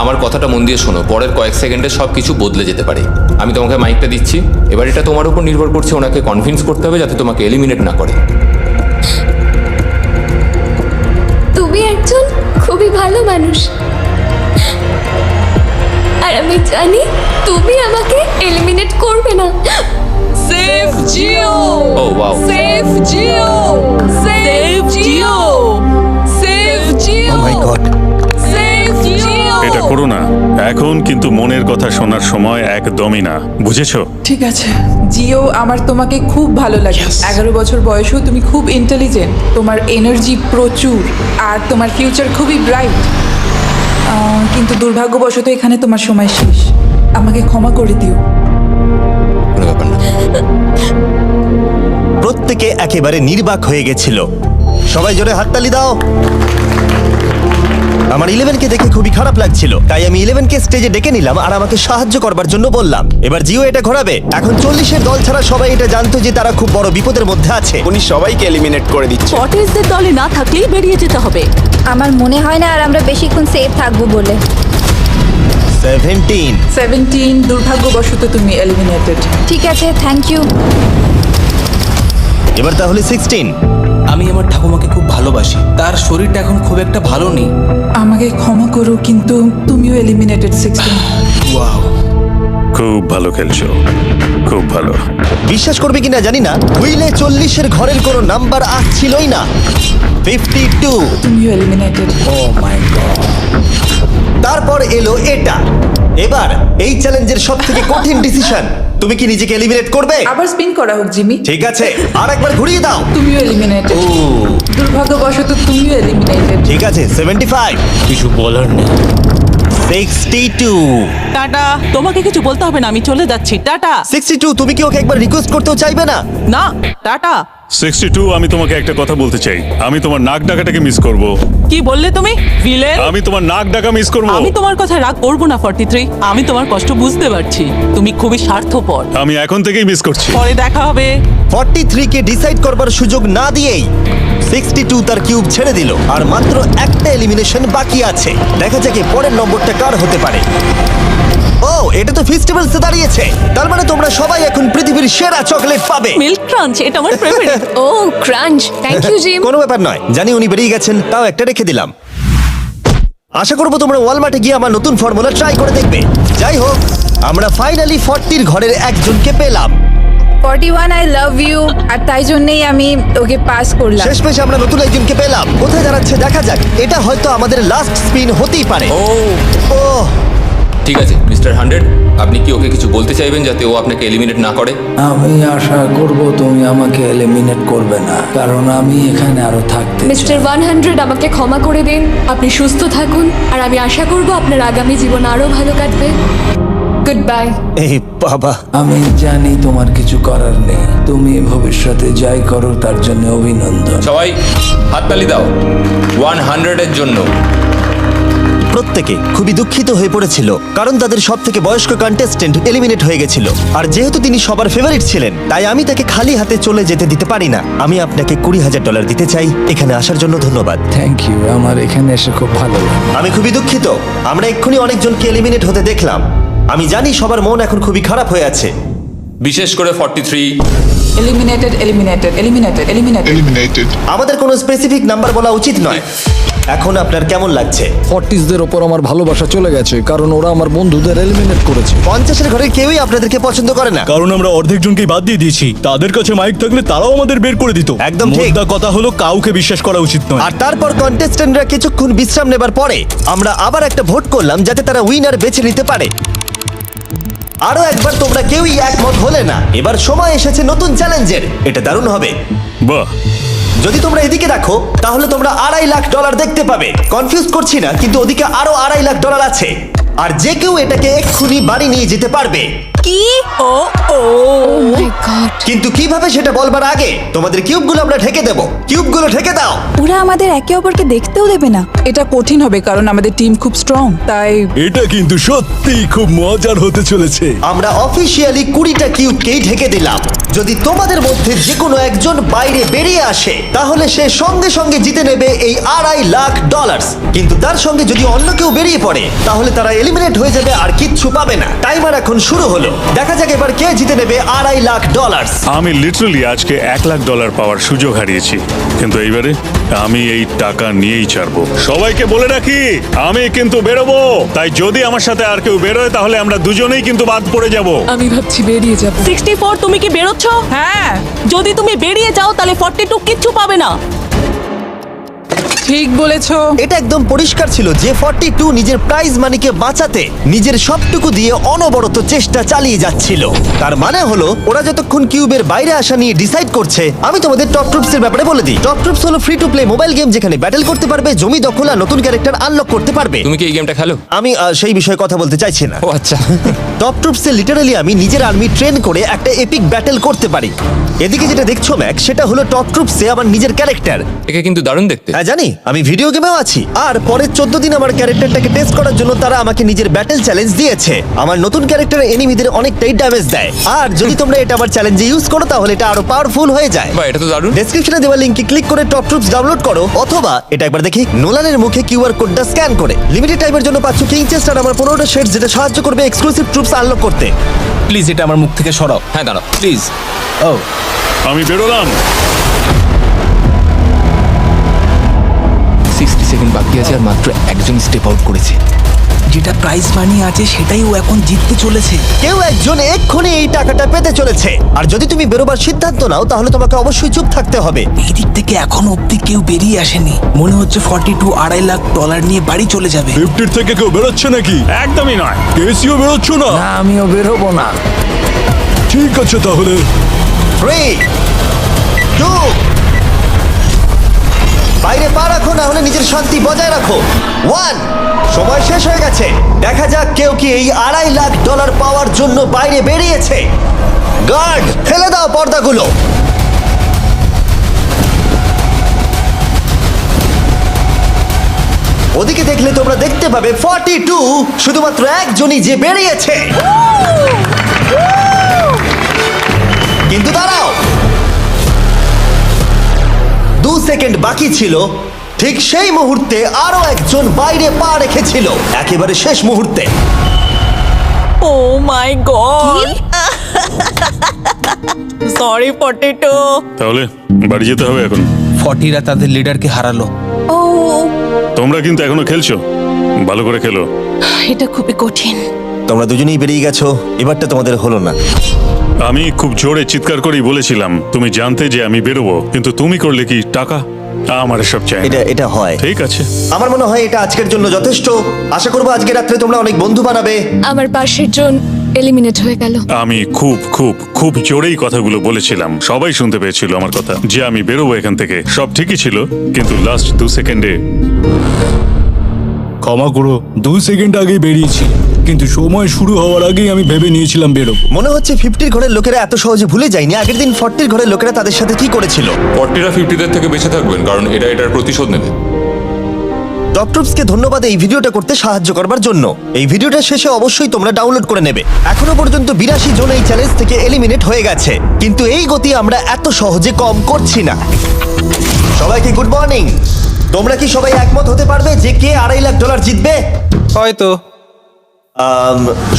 আমার কথাটা মন দিয়ে শোনো, পরের কয়েক সেকেন্ডে সব কিছু বদলে যেতে পারে। আমি তোমাকে মাইকটা দিচ্ছি, এবার এটা তোমার উপর নির্ভর করছে। ওনাকে কনভিন্স করতে হবে যাতে তোমাকে এলিমিনেট না করে। তুমি একজন খুবই ভালো মানুষ, আর আমি জানি তুমি আমাকে এলিমিনেট করবে না। সেভ জিও। Oh wow. সেভ জিও। সেভ জিও। সেভ জিও। Oh my god. সেভ জিও। এটা করো না এখন, কিন্তু মনের কথা শোনার সময় একদমই না, বুঝেছো? ঠিক আছে জিও, আমার তোমাকে খুব ভালো লাগে। 11 বছর বয়সেও তুমি খুব ইন্টেলিজেন্ট, তোমার এনার্জি প্রচুর, আর তোমার ফিউচার খুবই ব্রাইট। কিন্তু দুর্ভাগ্যবশত এখানে তোমার সময় শেষ। আমাকে ক্ষমা করে দিও। কোনো ব্যাপার না। প্রত্যেকে একেবারে নির্বাক হয়ে গেছিল। সবাই জোরে হাততালি দাও। আমার 11 কে দেখে খুবই খারাপ লাগছিল, তাই আমি 11 কে স্টেজে ডেকে নিলাম আর আমাকে সাহায্য করবার জন্য বললাম। এবার জিও এটা ঘোরাবে। এখন 40 এর দল ছাড়া সবাই এটা জানতো যে তারা খুব বড় বিপদের মধ্যে আছে। উনি সবাইকে এলিমিনেট করে দিচ্ছে। 40দের দলে না থাকলেই বেরিয়ে যেতে হবে। আমার মনে হয় না আর আমরা বেশিক্ষণ সেফ থাকবো বলে। 17। দুর্ভাগ্যবশত তুমি এলিমিনেটেড। ঠিক আছে, থ্যাংক ইউ। এবার তাহলে 16। আমি আমার ঠাকুমাকে খুব ভালোবাসি, তার শরীরটা এখন খুব একটা ভালো নেই। আমাকে ক্ষমা করো, কিন্তু তুমিও এলিমিনেটেড 16। ওয়াও, খুব ভালো খেলছো, খুব ভালো। বিশ্বাস করবে কিনা জানি না, হুইলে 40 এর ঘরের কোনো নাম্বার আসছিলই না। 52। তুমিও এলিমিনেটেড। O my god. তারপর এলো এটা। এবার এই চ্যালেঞ্জের সব থেকে কঠিন ডিসিশন, তুমি কি নিজেকে এলিমিনেট করবে? আবার স্পিন করা হোক জিমি। ঠিক আছে, আর একবার ঘুরিয়ে দাও। তুমিও এলিমিনেটেড। দুর্ভাগ্যবশত তুমিও এলিমিনেটেড। ঠিক আছে, 75। কিছু বলার নেই। 62। টাটা, তোমাকে কিছু বলতে হবে না, আমি চলে যাচ্ছি। টাটা। 62, তুমি কি ওকে একবার রিকোয়েস্ট করতেও চাইবে না? না, টাটা। 62, আমি তোমাকে একটা কথা বলতে চাই। আমি তোমার নাক ডাকাটাকে মিস করব। কি বললে তুমি? ভিলেন। আমি তোমার নাক ডাকা মিস করব। আমি তোমার কথা রাগ করব না 43। আমি তোমার কষ্ট বুঝতে পারছি, তুমি খুবই স্বার্থপর। আমি এখন থেকেই মিস করছি। পরে দেখা হবে। 43 কে ডিসাইড করবার সুযোগ না দিয়েই 62 তার কিউব ছেড়ে দিল আর মাত্র একটা এলিমিনেশন বাকি আছে। দেখা যাক এর পরের নম্বরটা কার হতে পারে। ও, এটা তো ফেস্টিভ্যালসে দাঁড়িয়েছে। তার মানে তোমরা সবাই এখন পৃথিবীর সেরা চকলেট পাবে। মিল্ক ক্রাঞ্চ, এটা আমার ফেভারিট। ও ক্রাঞ্চ, থ্যাংক ইউ জিম। কোনো ব্যাপার নয়, জানি উনি বেরিয়ে গেছেন, তাও একটা রেখে দিলাম। আশা করবো তোমরা ওয়ালমার্টে গিয়ে আমার নতুন ফর্মুলা ট্রাই করে দেখবে। যাই হোক, আমরা ফাইনালি 40 ঘরের একজনকে পেলাম। 41 আই লাভ ইউ, আর তাই জন্যই আমি ওকে পাস করলাম। শেষমেশ আমরা নতুন একজনকে পেলাম। কোথায় দাঁড়াচ্ছে দেখা যাক। এটা হয়তো আমাদের লাস্ট স্পিন হতেই পারে। ও ঠিক আছে মিস্টার 100, আপনি কি ওকে কিছু বলতে চাইবেন যাতে ও আপনাকে এলিমিনেট না করে? আমি আশা করব তুমি আমাকে এলিমিনেট করবে না, কারণ আমি এখানে আরো থাকতে চাই। মিস্টার 100 আমাকে ক্ষমা করে দিন। আপনি সুস্থ থাকুন আর আমি আশা করব আপনার আগামী জীবন আরো ভালো কাটবে। Good bye. এই বাবা, আমি জানি তোমার কিছু করার নেই। তুমি ভবিষ্যতে যাই করো তার জন্য অভিনন্দন। সবাই হাততালি দাও 100 এর জন্য। প্রত্যেকে খুবই দুঃখিত হয়ে পড়েছিল কারণ তাদের সব থেকে বয়স্ক কন্টেস্টেন্ট এলিমিনেট হয়ে গেছিল। আর যেহেতু তিনি সবার ফেভারিট ছিলেন, তাই আমি তাকে খালি হাতে চলে যেতে দিতে পারি না। আমি আপনাকে $20,000 দিতে চাই। এখানে আসার জন্য ধন্যবাদ। থ্যাংক ইউ, আমার এখানে এসে খুব ভালো লাগে। আমি খুবই দুঃখিত, আমরা এক্ষুনি অনেকজনকে এলিমিনেট হতে দেখলাম। আমি জানি সবার মন এখন খুবই খারাপ হয়ে আছে। বিশেষ করে 43। Eliminated, eliminated, eliminated, eliminated. আমাদের কোনো স্পেসিফিক নাম্বার বলা উচিত নয়। এখন আপনার কেমন লাগছে? 40দের ওপর আমার ভালোবাসা চলে গেছে, কারণ ওরা আমার বন্ধুদের এলিমিনেট করেছে। 50-এর ঘরের কেউই আপনাদেরকে পছন্দ করে না। কারণ আমরা অর্ধেক জনকেই বাদ দিয়ে দিয়েছি। তাদের কাছে মাইক থাকলে তারাও আমাদের বের করে দিত। একদম ঠিক। মোদ্দা কথা হলো কাউকে বিশ্বাস করা উচিত নয়। আর তারপর কন্টেস্ট্যান্টরা কিছুক্ষণ বিশ্রাম নেবার পরে আমরা আবার একটা ভোট করলাম যাতে তারা উইনার বেছে নিতে পারে। আরো একবার তোমরা কেউই একমত হলে না। এবার সময় এসেছে নতুন চ্যালেঞ্জের। এটা দারুণ হবে। বাহ, যদি তোমরা এদিকে দেখো তাহলে তোমরা $2.5 লাখ দেখতে পাবে। কনফিউজ করছি না, কিন্তু ওদিকে আরো $2.5 লাখ আছে। আর যে কেউ এটাকে এক্ষুনি বাড়ি নিয়ে যেতে পারবে। কি? ও ও মাই গড। কিন্তু কিভাবে সেটা বলবার আগে তোমাদের কিউবগুলো আমরা ঢেকে দেবো। কিউবগুলো ঢেকে দাও। ওরা আমাদের একে অপরকে দেখতেও দেবে না। এটা কঠিন হবে কারণ আমাদের টিম খুব স্ট্রং, তাই এটা কিন্তু সত্যিই খুব মজার হতে চলেছে। আমরা অফিসিয়ালি 20টা কিউবকেই ঢেকে দিলাম। যদি তোমাদের মধ্যে যে কোনো একজন বাইরে বেরিয়ে আসে তাহলে সে সঙ্গে সঙ্গে জিতে নেবে এই $2.5 লাখ। কিন্তু তার সঙ্গে যদি অন্য কেউ বেরিয়ে পড়ে তাহলে তারা এলিমিনেট হয়ে যাবে আর কিচ্ছু পাবে না। টাইমার এখন শুরু হলো। দেখা যাক এবার কে জিতে নেবে $2.5 লাখ। আমি লিটারালি আজকে $1,00,000 পাওয়ার সুযোগ হারিয়েছি, কিন্তু এইবারে আমি এই টাকা নিয়েই ছাড়বো। সবাইকে বলে রাখি, আমি কিন্তু বেরোবো। তাই যদি আমার সাথে আর কেউ বেরোয় তাহলে আমরা দুজনেই কিন্তু বাদ পড়ে যাব। আমি ভাবছি বেরিয়ে যাব। 64, তুমি কি বেরোচ্ছ? হ্যাঁ, যদি তুমি বেরিয়ে যাও তাহলে 42 কিচ্ছু পাবে না। ঠিক বলেছো। এটা একদম পরিষ্কার ছিল যে 42 নিজের প্রাইজ মানিকে বাঁচাতে নিজের সবটুকু দিয়ে অনবরত চেষ্টা চালিয়ে যাচ্ছিল। তার মানে হলো ওরা যতক্ষণ কিউবের বাইরে আসা নিয়ে ডিসাইড করছে। আমি তোমাদের টপ ট্রুপসের ব্যাপারে বলে দিই। টপ ট্রুপস হলো free to play mobile game যেখানে ব্যাটেল করতে পারবে, জমি দখল আর নতুন ক্যারেক্টার আনলক করতে পারবে। তুমি কি এই গেমটা খেলো? আমি সেই বিষয়ে কথা বলতে চাইছি না। ও আচ্ছা। টপ ট্রুপসে লিটারালি আমি নিজের আর্মি ট্রেন করে একটা এপিক ব্যাটেল করতে পারি। এদিকে যেটা দেখছো ম্যাক, সেটা হলো টপ ট্রুপসে আমার নিজের ক্যারেক্টার। একে কিন্তু দারুণ দেখতে। হ্যাঁ জানি, আমি ভিডিও গেমেও আছি। আর পরের 14 দিন আমার ক্যারেক্টারটাকে টেস্ট করার জন্য তারা আমাকে নিজের ব্যাটেল চ্যালেঞ্জ দিয়েছে। আমার নতুন ক্যারেক্টার এনিমিদের অনেকটাই ড্যামেজ দেয়। আর যদি তোমরা এটা আমার চ্যালেঞ্জে ইউজ করো তাহলে এটা আরো পাওয়ারফুল হয়ে যায়। বা এটা তো দারুণ। ডেসক্রিপশনে দেওয়া লিংকে ক্লিক করে টপ ট্রুপস ডাউনলোড করো, অথবা এটা একবার দেখি নোলানের মুখে কিউআর কোডটা স্ক্যান করে। লিমিটেড টাইমের জন্য পাচ্ছ কিং চেস্ট আর আমার 15টা শেডস, যেটা সাহায্য করবে এক্সক্লুসিভ ট্রুপস আনলক করতে। প্লিজ এটা আমার মুখ থেকে সরাও। হ্যাঁ দাঁড়াও। প্লিজ। ও আমি বেরোলাম। 60 সেকেন্ড বাকি আছে আর মাত্র একজন স্টেপ আউট করেছে। যেটা প্রাইজ মানি আছে সেটাই ও এখন জিততে চলেছে। কেউ একজন এক্ষুনি এই টাকাটা পেতে চলেছে। আর যদি তুমি বেরোবার সিদ্ধান্ত নাও তাহলে তোমাকে অবশ্যই চুপ থাকতে হবে। এই দিক থেকে এখনো অব্দি কেউ বেরিয়ে আসেনি। মনে হচ্ছে 42 $2.5 লাখ নিয়ে বাড়ি চলে যাবে। 50 থেকে কেউ বেরোচ্ছে নাকি? একদমই নয়। কেসিও বেরোচ্ছ না? না, আমিও বেরোবো না। ঠিক আছে তাহলে। 3, 2, বাইরে পা রাখো, না হলে নিজের শান্তি বজায় রাখো। 1, সময় শেষ হয়ে গেছে। দেখা যাক কেউ কি এই $2.5 লাখ পাওয়ার জন্য বাইরে বেরিয়েছে। গার্ড, ফেলে দাও পর্দাগুলো। ওদিকে দেখলে তোমরা দেখতে পাবে 42 শুধুমাত্র একজনই যে বেরিয়েছে। কিন্তু দাঁড়াও, 2 সেকেন্ড সেকেন্ড বাকি ছিল, ঠিক সেই মুহূর্তে আরো একজন বাইরে পা রেখেছিল, একেবারে শেষ মুহূর্তে। ও মাই গড, সরি পটেটো। তাহলে বাড়ি যেতে হবে এখন। 40রা তাদের লিডারকে হারালো। ও, তোমরা কিন্তু এখনো খেলছো, ভালো করে খেলো। এটা খুবই কঠিন। তোমরা দুজনেই বেরিয়ে গেছো, এবারটা তোমাদের হলো না। আমি খুব জোরে চিৎকার করেই বলেছিলাম তুমি জানতে যে আমি বেরোবো, কিন্তু তুমি করলে কি টাকা? আমার সব চাই না। এটা হয়। ঠিক আছে, আমার মনে হয় এটা আজকের জন্য যথেষ্ট। আশা করবো আজকে রাত্রে তোমরা অনেক বন্ধু বানাবে। আমার পাশের জন এলিমিনেট হয়ে গেল। আমি খুব খুব খুব জোরেই কথাগুলো বলেছিলাম, সবাই শুনতে পেয়েছিল আমার কথা, যে আমি বেরোবো এখান থেকে। সব ঠিকই ছিল, কিন্তু লাস্ট 2 সেকেন্ডে। ক্ষমা করো, 2 সেকেন্ড আগেই বেরিয়েছি, কিন্তু সময় শুরু হওয়ার আগেই আমি ভেবে নিয়েছিলাম বেরোবো। মনে হচ্ছে 50 ঘরের লোকেরা এত সহজে ভুলে যায়নি আগের দিন 40 ঘরের লোকেরা তাদের সাথে কি করেছিল। 40রা 50দের থেকে বেঁচে থাকবেন, কারণ এটার প্রতিশোধ নেবে। টপ ট্রুপসকে ধন্যবাদ এই ভিডিওটা করতে সাহায্য করবার জন্য। এই ভিডিওটা শেষে অবশ্যই তোমরা ডাউনলোড করে নেবে। এখনো পর্যন্ত 82 জন এই চ্যালেঞ্জ থেকে এলিমিনেট হয়ে গেছে, কিন্তু এই গতি আমরা এত সহজে কম করছি না। সবাইকে গুড মর্নিং। তোমরা কি সবাই একমত হতে পারবে যে কে $2.5 লাখ জিতবে? হয়তো।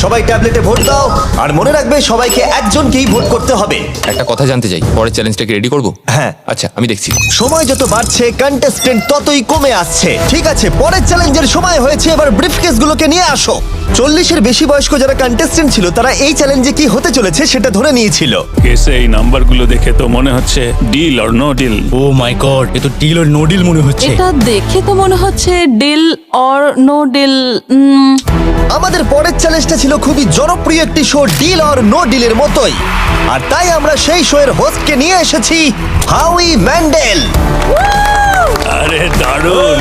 সবাই ট্যাবলেটে ভোট দাও, আর মনে রাখবে সবাইকে একজনকেই ভোট করতে হবে। একটা কথা জানতে চাই, পরের চ্যালেঞ্জটাকে রেডি করবো? হ্যাঁ। আচ্ছা, আমি দেখছি। সময় যত বাড়ছে কন্টেস্টেন্ট ততই কমে আসছে। ঠিক আছে, পরের চ্যালেঞ্জের সময় হয়েছে, এবার ব্রিফকেস গুলোকে নিয়ে আসো। 40-এর বেশি বয়স্ক যারা কন্টেস্টেন্ট ছিল তারা এই চ্যালেঞ্জে কি হতে চলেছে সেটা ধরে নিয়েছিল। কেসে এই নাম্বারগুলো দেখে তো মনে হচ্ছে deal or no deal. Oh my god, এ তো ডিল আর নো ডিল মনে হচ্ছে। এটা দেখে তো মনে হচ্ছে ডিল অর নো ডিল। আমাদের পরের চ্যালেঞ্জটা ছিল খুবই জনপ্রিয় একটি শো, ডিল অর নো ডিলের মতোই, আর তাই আমরা সেই শো এর হোস্টকে নিয়ে এসেছি, হাউই ম্যান্ডেল। আরে দারুণ।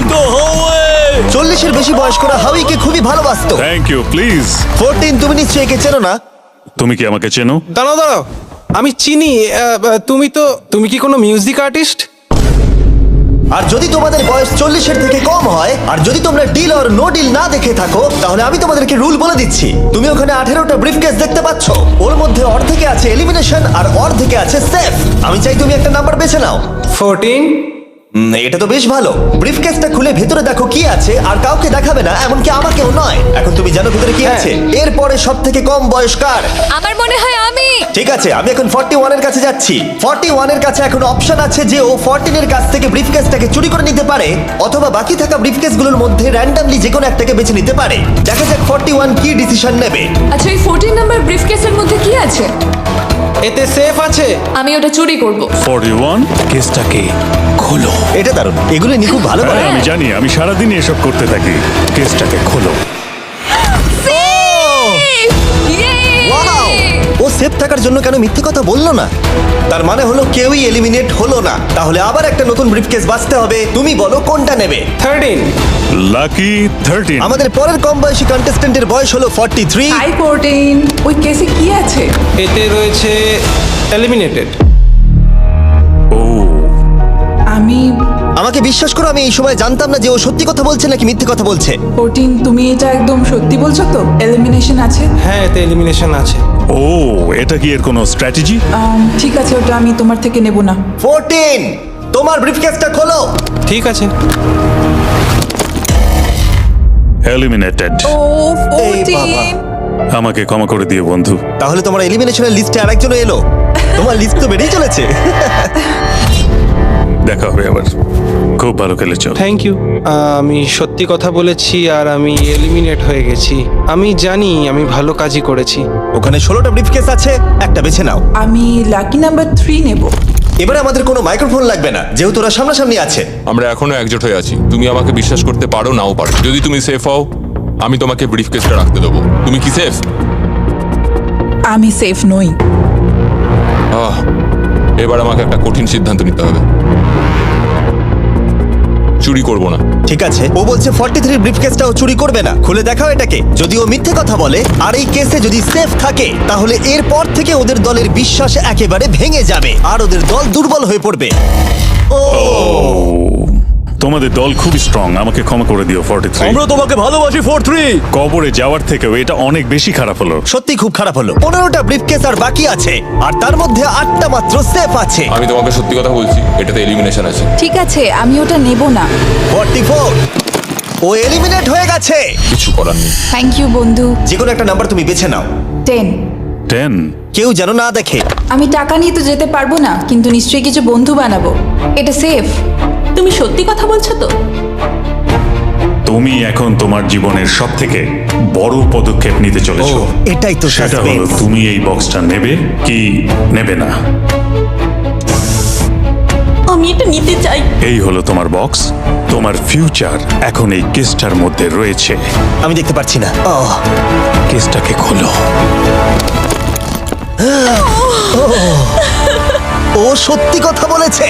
40-এর বেশি বয়স্করা হাউইকে খুবই ভালোবাসতো। Thank you, please. 14, তুমি নিশ্চয়ই একে চেনো না? তুমি কি আমাকে চেনো? দাঁড়াও, আমি চিনি। তুমি কি কোনো মিউজিক আর্টিস্ট? আর যদি তোমাদের বয়স 40-এর থেকে কম হয়, আর যদি তোমরা ডিল অর নো ডিল না দেখে থাকো, তাহলে আমি তোমাদেরকে রুল বলে দিচ্ছি। তুমি ওখানে 18টা ব্রিফকেস দেখতে পাচ্ছ, ওর মধ্যে অর্ধেকে আছে এলিমিনেশন আর অর্ধেকে আছে সেফ। আমি চাই তুমি একটা নাম্বার বেছে নাও। 14। এটা তো বেশ ভালো। ব্রিফকেসটা খুলে ভেতরে দেখো কি আছে, আর কাউকে দেখাবে না, এমনকি আমাকেও নয়। এখন তুমি জানো ভেতরে কি আছে। এরপরে সব থেকে কম বয়স কার? আমার মনে হয় আমি। ঠিক আছে, আমি এখন 41 এর কাছে যাচ্ছি। 41 এর কাছে এখন অপশন আছে যে ও 14 এর কাছ থেকে ব্রিফকেসটাকে চুরি করে নিতে পারে, অথবা বাকি থাকা ব্রিফকেসগুলোর মধ্যে র্যান্ডমলি যে কোনো একটাকে বেছে নিতে পারে। দেখা যাক 41 কি ডিসিশন নেবে। আচ্ছা, এই 14 নাম্বার ব্রিফকেসের মধ্যে কি আছে? এতে সেফ আছে। আমি ওটা চুরি করব। 41 কেসটাকে খোলো। এটা দারুণ, এগুলো নি খুব ভালো করে। হ্যাঁ, আমি জানি, আমি সারাদিন এসব করতে থাকি। কেসটাকে খোলো। ওয়াও! ও সেফ থাকার জন্য কেন মিথ্যে কথা বললো না? তার মানে হলো কেউই এলিমিনেট হলো না। তাহলে আবার একটা নতুন ব্রিফকেস বাঁচতে হবে। তুমি বলো কোনটা নেবে? 13। লাকি 13। আমাদের পরের কম বয়সী কন্টেস্ট্যান্টের বয়স হলো 43। হাই 14, ওই কেসে কি আছে? এতে রয়েছে এলিমিনেটেড। ও, আমাকে বিশ্বাস করো, আমি এই সময় জানতাম না যে ও সত্যি কথা বলছে নাকি মিথ্যে কথা বলছে। 14, তুমি এটা একদম সত্যি বলছো তো? এলিমিনেশন আছে? হ্যাঁ, এতে এলিমিনেশন আছে। ও, এটা কি এর কোনো স্ট্র্যাটেজি? ঠিক আছে, ওটা আমি তোমার থেকে নেব না। 14, তোমার ব্রিফকেসটা খোলো। ঠিক আছে। এলিমিনেটেড। ও এই বাবা। 14। আমাকে ক্ষমা করে দিও বন্ধু। তাহলে তোমার এলিমিনেশনের লিস্টে আরেকজনও এলো। তোমার লিস্ট তো বেড়েই চলেছে। দেখা হবে আবার। খুব ভালো খেলেছো। Thank you. আমি সত্যি কথা বলেছি আর আমি এলিমিনেট হয়ে গেছি। আমি জানি আমি ভালো কাজই করেছি। ওখানে 16টা ব্রিফকেস আছে, একটা বেছে নাও। আমি লাকি নাম্বার 3 নেব। এবারে আমাদের কোনো মাইক্রোফোন লাগবে না, যেহেতু ওরা সামনাসামনি আছে। আমরা এখনো একজোট হয়ে আছি। তুমি আমাকে বিশ্বাস করতে পারো, নাও পারো। যদি তুমি সেফ হও, আমি তোমাকে ব্রিফকেসটা রাখতে দেবো। তুমি কি সেফ? আমি সেফ নই। এবার আমাকে একটা কঠিন সিদ্ধান্ত নিতে হবে। চুরি করব না। ঠিক আছে, ও বলছে 43 ব্রিফকেসটাও চুরি করবে না। খুলে দেখাও এটাকে। যদি ও মিথ্যে কথা বলে আর এই কেসে যদি সেফ থাকে, তাহলে এরপর থেকে ওদের দলের বিশ্বাস একেবারে ভেঙে যাবে আর ওদের দল দুর্বল হয়ে পড়বে। ও তোমাদের দল খুবই স্ট্রং, আমাকে ক্ষমা করে দিও 43। আমরা তোমাকে ভালোবাসি 43। কবরে যাওয়ার থেকেও এটা অনেক বেশি খারাপ হলো। সত্যি খুব খারাপ হলো। 15টা ব্রিফকেস আর বাকি আছে, আর তার মধ্যে 8টা মাত্র সেফ আছে। আমি তোমাকে সত্যি কথা বলছি, এটাতে এলিমিনেশন আছে। ঠিক আছে, আমি ওটা নেব না। 44, ও এলিমিনেট হয়ে গেছে। কিছু করার নেই। থ্যাংক ইউ বন্ধু। যে কোনো একটা নাম্বার তুমি বেছে নাও। 10। 10। কেউ যেন না দেখে। আমি টাকা নিয়ে তো যেতে পারবো না, কিন্তু নিশ্চয়ই কিছু বন্ধু বানাবো। এটা সেফ। তুমি সত্যি কথা বলছো তো? তুমি এখন তোমার জীবনের সবথেকে বড় পদক্ষেপ নিতে চলেছো। ও, এটাই তো সেটা হলো suspense। তুমি এই বক্সটা নেবে কি নেবে না। আমি এটা নিতে চাই। এই হলো তোমার বক্স। তোমার ফিউচার এখন এই কেসটার মধ্যে রয়েছে। আমি দেখতে পাচ্ছি না। কেসটাকে খোলো। ও সত্যি কথা বলেছে।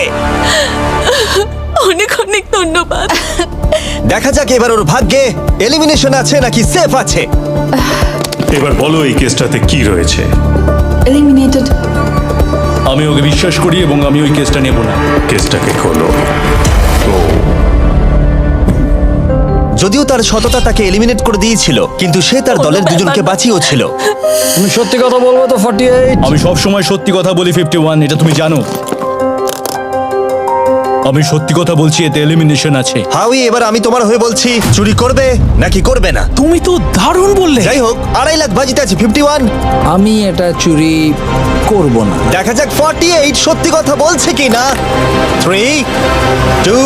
অনেক অনেক ধন্যবাদ। দেখা যাক এবার ওর ভাগ্যে এলিমিনেশন আছে নাকি সেফ আছে। এবার বলো এই কেসটাতে কি রয়েছে। এলিমিনেটেড। আমি ওকে বিশ্বাস করি এবং আমি ওই কেসটা নেব না। কেসটাকে খোলো। যদিও তার সততা তাকে এলিমিনেট করে দিয়েছিল, কিন্তু সে তার দলের দুজনকে বাঁচিয়েও ছিল। তুমি সত্যি কথা বলবো তো 48? আমি সব সময় সত্যি কথা বলি 51, এটা তুমি জানো। আমি সত্যি কথা বলছি, এতে এলিমিনেশন আছে। হাউই, এবার আমি তোমার হয়ে বলছি, চুরি করবে নাকি করবে না? তুমি তো দারুণ বললে। যাই হোক, 2.5 লাখ বাজিতে আছে 51। আমি এটা চুরি করব না। দেখা যাক 48 সত্যি কথা বলছে কিনা। 3, 2,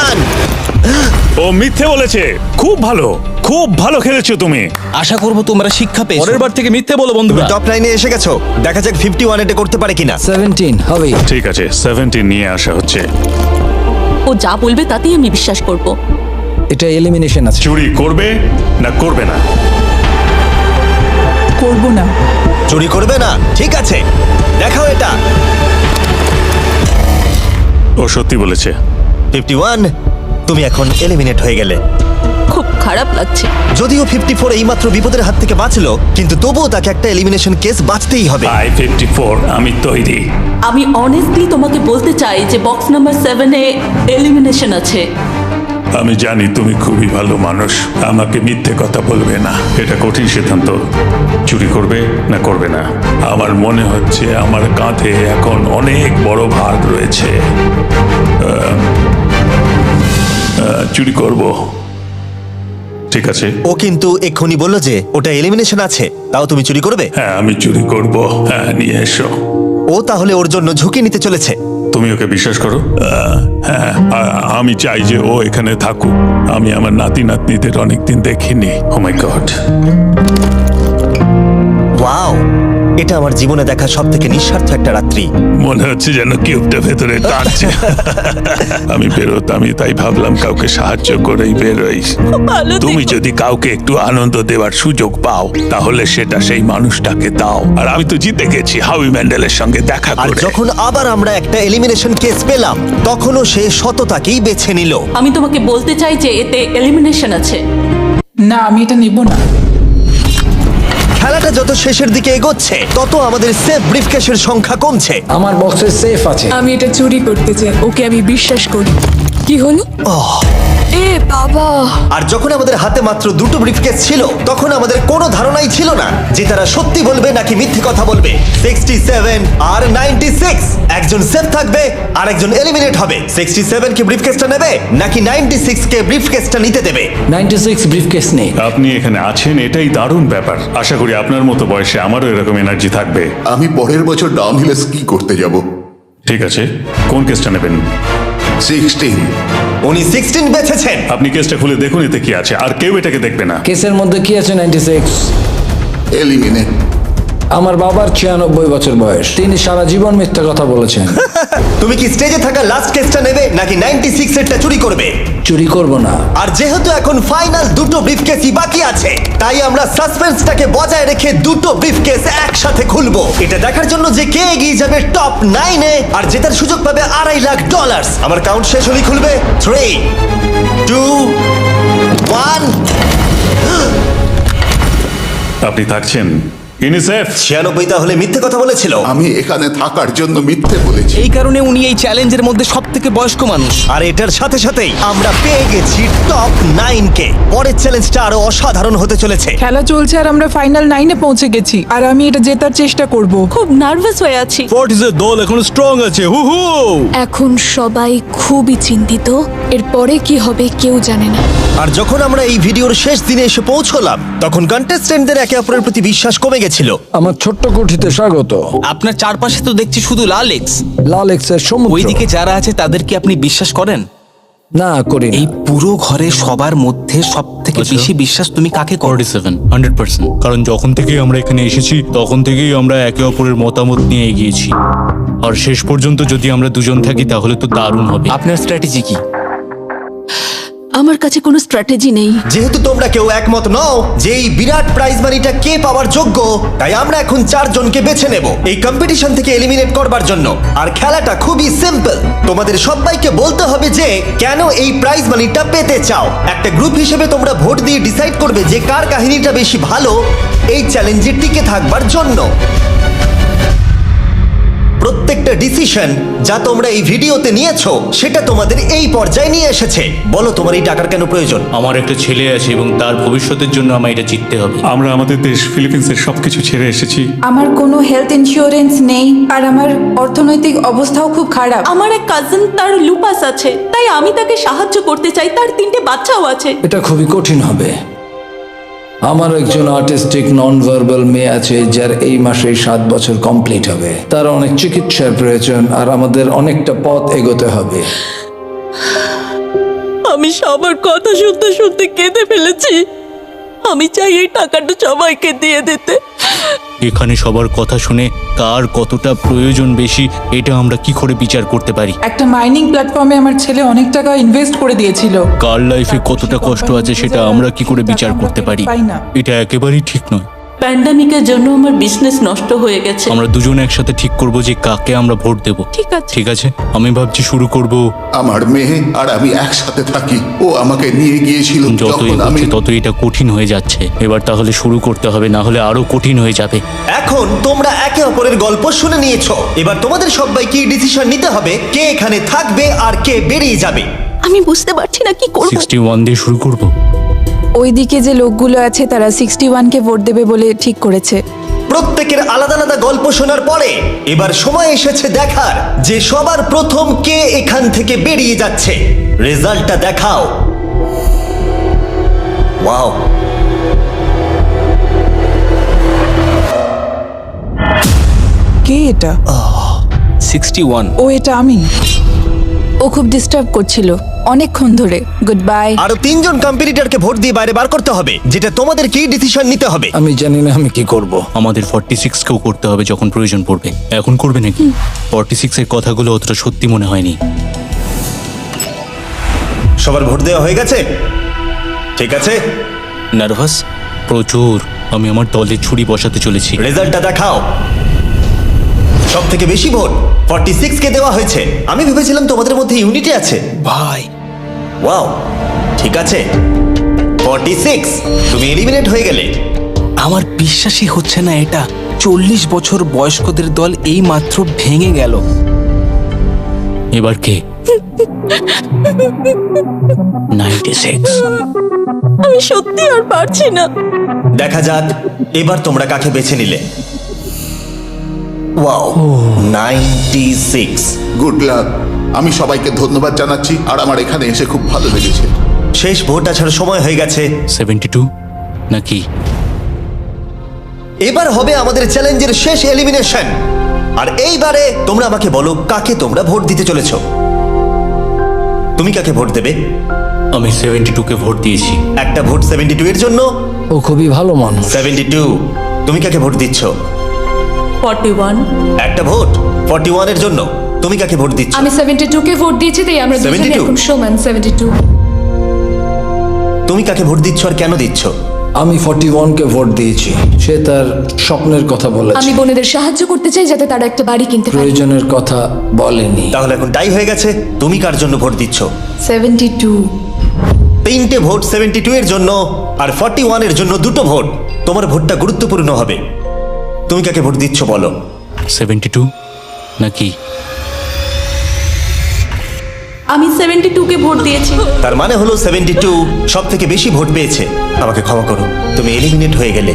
1। ও মিথ্যে বলেছে। খুব ভালো, খুব ভালো খেলেছো তুমি। আশা করব তোমরা শিক্ষা পেয়েছো। পরের বার থেকে মিথ্যে বলো বন্ধুরা। টপ 9 এ এসে গেছো। দেখা যাক 51 এটা করতে পারে কিনা। 17 হবে। ঠিক আছে, 17 নিয়ে আসা হচ্ছে। ও যা বলবে তাতেই আমি বিশ্বাস করব। এটা এলিমিনেশন আছে। চুরি করবে না করবে না? করব না। চুরি করবে না? ঠিক আছে, দেখাও এটা। ও সত্যি বলেছে। 51, তুমি এখন এলিমিনেট হয়ে গেলে। খুব খারাপ লাগছে। যদিও 54 এইমাত্র বিপদের হাত থেকে বাঁচলো, কিন্তু তবুও তাকে একটা এলিমিনেশন কেস বাঁচতেই হবে। I-54, আমি তৈরি। আমি অনেস্টলি তোমাকে বলতে চাই যে বক্স নাম্বার 7 এ এলিমিনেশন আছে। আমি জানি তুমি খুবই ভালো মানুষ, আমাকে মিথ্যে কথা বলবে না। এটা কঠিন সিদ্ধান্ত, চুরি করবে না করবে না। আমার মনে হচ্ছে আমার কাঁধে এখন অনেক বড় ভার রয়েছে। চুরি করব। ঠিক আছে। ও কিন্তু এক্ষুনি বললো যে ওটা এলিমিনেশন আছে, তাও তুমি চুরি করবে? হ্যাঁ, আমি চুরি করব। হ্যাঁ, নিয়ে এসো। ও তাহলে ওর জন্য ঝুঁকি নিতে চলেছে। তুমি ওকে বিশ্বাস করো? হ্যাঁ, আমি চাই যে ও এখানে থাকুক। আমি আমার নাতি নাতনিদের অনেকদিন দেখিনি। ও মাই গড। ওয়াও, এটা আমার জীবনে দেখা সবথেকে নিঃস্বার্থ একটা রাত্রি। মনে হচ্ছে যেন কিউবটা ভেতরে টানছে। আমি বেরোতামই, তাই ভাবলাম কাউকে সাহায্য করেই বেরোই। তুমি যদি কাউকে একটু আনন্দ দেওয়ার সুযোগ পাও, তাহলে সেটা সেই মানুষটাকে দাও। আর আমি তো জিতে গেছি হাউই ম্যান্ডেলের সঙ্গে দেখা আর করে। যখন আবার আমরা একটা এলিমিনেশন কেস পেলাম, তখনও সে সততাকেই বেছে নিল। আমি তোমাকে বলতে চাই যে এতে এলিমিনেশন আছে। না, আমি এটা নেব না। খেলাটা যত শেষের দিকে এগোচ্ছে, তত আমাদের সেফ ব্রিফকেসের সংখ্যা কমছে। আমার বক্সে সেফ আছে। আমি এটা চুরি করতে চাই। ওকে আমি বিশ্বাস করি। কি হলো? এ বাবা! আর যখন আমাদের হাতে মাত্র 2টো ব্রিফকেস ছিল, তখন আমাদের কোনো ধারণাই ছিল না যে তারা সত্যি বলবে নাকি মিথ্যে কথা বলবে। 67 আর 96, একজন সেফ থাকবে আর একজন এলিমিনেট হবে। 67 কি ব্রিফকেসটা নেবে নাকি 96 কে ব্রিফকেসটা নিতে দেবে? 96 ব্রিফকেস নেই। আপনি এখানে আছেন, এটাই দারুণ ব্যাপার। আশা করি আপনার মতো বয়সে আমারও এরকম এনার্জি থাকবে। আমি পরের বছর ডাউনহিলে স্কি করতে যাব। ঠিক আছে, কোন কেসটা নেবেন? 16। উনি 16 বেছেছেন। আপনি কেসটা খুলে দেখুন এতে কি আছে, আর কেউ এটাকে দেখবে না। কেসের মধ্যে কি আছে? 96 এলিমিনেট। আমার বাবার 96 বছর বয়স। তিনি সারা জীবন মিথ্যা কথা বলেছেন। তুমি কি স্টেজে থাকা লাস্ট কেসটা নেবে নাকি 96 এরটা চুরি করবে? চুরি করব না। আর যেহেতু এখন ফাইনাল 2টো ব্রিফকেসই বাকি আছে, তাই আমরা সাসপেন্সটাকে বজায় রেখে 2টো ব্রিফকেস একসাথে খুলবো। এটা দেখার জন্য যে কে এগিয়ে যাবে টপ 9 এ আর জেতার সুযোগ পাবে $2.5 লাখ। আমার কাউন্ট শেষ হলেই খুলবে। 3, 2, 1। আপনি থাকছেন? ইউনিসেফ 96 তাহলে মিথ্যে কথা বলেছিল। আমি এখানে থাকার জন্য মিথ্যে বলেছি। এই কারণে উনি এই চ্যালেঞ্জের মধ্যে সব থেকে বয়স্ক মানুষ। আর এটার সাথে সাথেই আমরা পেয়ে গেছি টপ 9 কে। পরের চ্যালেঞ্জটা আরো অসাধারণ হতে চলেছে। খেলা চলছে আর আমরা ফাইনাল 9-এ পৌঁছে গেছি আর আমি এটা জেতার চেষ্টা করব। খুব নার্ভাস হয়ে আছি। ফর্টিসের দল এখন স্ট্রং আছে। হু হু। এখন সবাই খুবই চিন্তিত, এরপরে কি হবে কেউ জানে না। আর যখন আমরা এই ভিডিওর শেষ দিনে এসে পৌঁছলাম তখন কন্টেস্টেন্টদের একে অপরের প্রতি বিশ্বাস কমে গেছিল। আমার ছোট্ট কুঠিতে স্বাগত। আপনার চারপাশে তো দেখছি শুধু লালেক্স। লালেক্সের সমুদ্র। ওইদিকে যারা আছে তাদের কি আপনি বিশ্বাস করেন? না করি না। এই পুরো ঘরে সবার মধ্যে সব থেকে বেশি বিশ্বাস তুমি কাকে করো? 47 100%। কারণ যখন থেকেই আমরা এখানে এসেছি তখন থেকেই আমরা একে অপরের মতামত নিয়ে এগিয়েছি। আর শেষ পর্যন্ত যদি আমরা দুজন থাকি তাহলে তো দারুণ হবে। আপনার স্ট্র্যাটেজি কি? আমার কাছে কোনো স্ট্র্যাটেজি নেই। যেহেতু তোমরা কেউ একমত নও যে এই বিরাট প্রাইজ মানিটা কে পাওয়ার যোগ্য, তাই আমরা এখন 4 জনকে বেছে নেব এই কম্পিটিশন থেকে এলিমিনেট করবার জন্য। আর খেলাটা খুবই সিম্পল। তোমাদের সবাইকে বলতে হবে যে কেন এই প্রাইজ মানিটা পেতে চাও। একটা গ্রুপ হিসেবে তোমরা ভোট দিয়ে ডিসাইড করবে যে কার কাহিনীটা বেশি ভালো এই চ্যালেঞ্জে টিকে থাকবার জন্য। প্রত্যেকটা ডিসিশন যা তোমরা এই ভিডিওতে নিয়েছো সেটা তোমাদের এই পর্যায়ে নিয়ে এসেছে। বলো তোমার এই টাকার কেন প্রয়োজন? আমার একটা ছেলে আছে এবং তার ভবিষ্যতের জন্য আমার এটা জিততে হবে। আমরা আমাদের দেশ ফিলিপিন্সের সবকিছু ছেড়ে এসেছি। আমার কোনো হেলথ ইন্স্যুরেন্স নেই আর আমার অর্থনৈতিক অবস্থাও খুব খারাপ। আমার এক কাজিন, তার লুপাস আছে, তাই আমি তাকে সাহায্য করতে চাই। তার 3টে বাচ্চাও আছে। এটা খুবই কঠিন হবে। আমার একজন আর্টিস্টিক নন ভার্বাল মেয়ে আছে যার এই মাসে 7 বছর কমপ্লিট হবে। তার অনেক চিকিৎসার প্রয়োজন আর আমাদের অনেকটা পথ এগোতে হবে। আমি সবার কথা শুনতে শুনতে কেঁদে ফেলেছি। আমি চাই এই টাকাটা সবাইকে দিয়ে দিতে। এখানে সবার কথা শুনে কার কতটা প্রয়োজন বেশি এটা আমরা কি করে বিচার করতে পারি? একটা মাইনিং প্ল্যাটফর্মে আমার ছেলে অনেক টাকা ইনভেস্ট করে দিয়েছিল। কার লাইফে কতটা কষ্ট আছে সেটা আমরা কি করে বিচার করতে পারি? পাই না। এটা একেবারেই ঠিক নয়। প্যান্ডামিকের জন্য আমার বিজনেস নষ্ট হয়ে গেছে। আমরা দুজন একসাথে ঠিক করব যে কাকে আমরা ভোট দেব। ঠিক আছে। ঠিক আছে, আমি ভাবছি শুরু করব। আমার মেয়ে আর আমি একসাথে থাকি। ও আমাকে নিয়ে গিয়েছিল যত যখন আমি এগোচ্ছে তত এটা কঠিন হয়ে যাচ্ছে। এবার তাহলে শুরু করতে হবে, না হলে আরো কঠিন হয়ে যাবে। এখন তোমরা একে অপরের গল্প শুনে নিয়েছো। এবার তোমাদের সবাইকে ডিসিশন নিতে হবে কে এখানে থাকবে আর কে বেরিয়ে যাবে। আমি বুঝতে পারছি না কি করব। 61 দিয়ে শুরু করব। ওইদিকে যে লোকগুলো আছে তারা 61-কে ভোট দেবে বলে ঠিক করেছে। প্রত্যেকের আলাদা আলাদা গল্প শোনার পরে এবার সময় এসেছে দেখার যে সবার প্রথম কে এখান থেকে বেরিয়ে যাচ্ছে। রেজাল্টটা দেখাও। ওয়াও, কে এটা? 61। ও এটা আমি। ও খুব ডিস্টার্ব করছিল অনেকক্ষণ ধরে। Good bye. আরো 3 জন কম্পিটিটরকে ভোট দিয়ে বাইরে বার করতে হবে, যেটা তোমাদের কি ডিসিশন নিতে হবে। আমি জানি না আমি কি করব। আমাদের 46 কেও করতে হবে যখন প্রয়োজন পড়বে। এখন করবে নাকি? 46 এর কথাগুলো অতটা সত্যি মনে হয়নি। সবার ভোট দেওয়া হয়ে গেছে? ঠিক আছে। নার্ভাস প্রচুর। আমি আমার দলে ছুরি বসাতে চলেছি। রেজাল্টটা দেখাও। সব থেকে বেশি ভোট 46 কে দেওয়া হয়েছে। আমি ভেবেছিলাম তোমাদের মধ্যে ইউনিটি আছে। ভাই, ওয়াও, ঠিক আছে। 46, তুমি এলিমিনেট হয়ে গেলে। আমার বিশ্বাসই হচ্ছে না এটা। 40 বছর বয়স্কদের দল এই মাত্র ভেঙে গেল। এবার কে? 96। আমি সত্যি আর পারছি না। দেখা যাক এবার তোমরা কাকে বেছে নিলে। ওয়াও, 96। Good luck. আমি সবাইকে ধন্যবাদ জানাচ্ছি আর আমার এখানে এসে খুব ভালো লেগেছে। শেষ ভোট আসার সময় হয়ে গেছে। 72 নাকি? এবার হবে আমাদের চ্যালেঞ্জের শেষ এলিমিনেশন। আর এইবারে তোমরা আমাকে বলো কাকে তোমরা ভোট দিতে চলেছো। তুমি কাকে ভোট দেবে? আমি 72 কে ভোট দিয়েছি। একটা ভোট 72 এর জন্য। ও খুবই ভালো মানুষ। 72, তুমি কাকে ভোট দিচ্ছ? 41। একটা ভোট 41 এর জন্য। তুমি কাকে ভোট দিচ্ছ? আমি 72-কে ভোট দিয়েছি, তাই আমরা দুজনে 72? এখন সমান। 72। তুমি কাকে ভোট দিচ্ছ আর কেন দিচ্ছ? আমি 41-কে ভোট দিয়েছি। সে তার স্বপ্নের কথা বলেছে। আমি বোনেদের সাহায্য করতে চাই যাতে তারা একটা বাড়ি কিনতে পারে। প্রয়োজনের কথা বলেনি। তাহলে এখন টাই হয়ে গেছে। তুমি কার জন্য ভোট দিচ্ছ? 72। 3টে ভোট 72 এর জন্য আর 41 এর জন্য 2টো ভোট। তোমার ভোটটা গুরুত্বপূর্ণ হবে। তুমি কাকে ভোট দিচ্ছ বলো? 72 নাকি? আমি 72 কে ভোট দিয়েছি। তার মানে হলো 72 সব থেকে বেশি ভোট পেয়েছে। আমাকে ক্ষমা করো, তুমি এলিমিনেট হয়ে গেলে।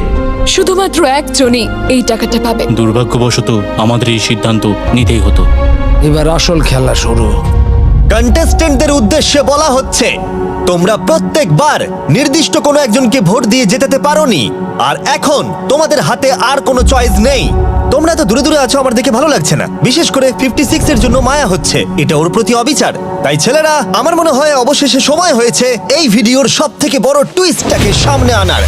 শুধুমাত্র একজনই এই টাকাটা পাবে। দুর্ভাগ্যবশত আমাদের এই সিদ্ধান্ত নিতেই হতো। এবার আসল খেলা শুরু। কন্টেস্টেন্টদের উদ্দেশ্যে বলা হচ্ছে, তোমরা প্রত্যেকবার নির্দিষ্ট কোনো একজনকে ভোট দিয়ে জেতাতে পারোনি, আর এখন তোমাদের হাতে আর কোনো চয়েস নেই। তোমরা তো দূরে দূরে আছো, আমার দেখে ভালো লাগছে না। বিশেষ করে 56 এর জন্য মায়া হচ্ছে, এটা ওর প্রতি অবিচার। তাই ছেলেরা, আমার মনে হয় অবশেষে সময় হয়েছে এই ভিডিওর সব থেকে বড় টুইস্টটাকে সামনে আনার।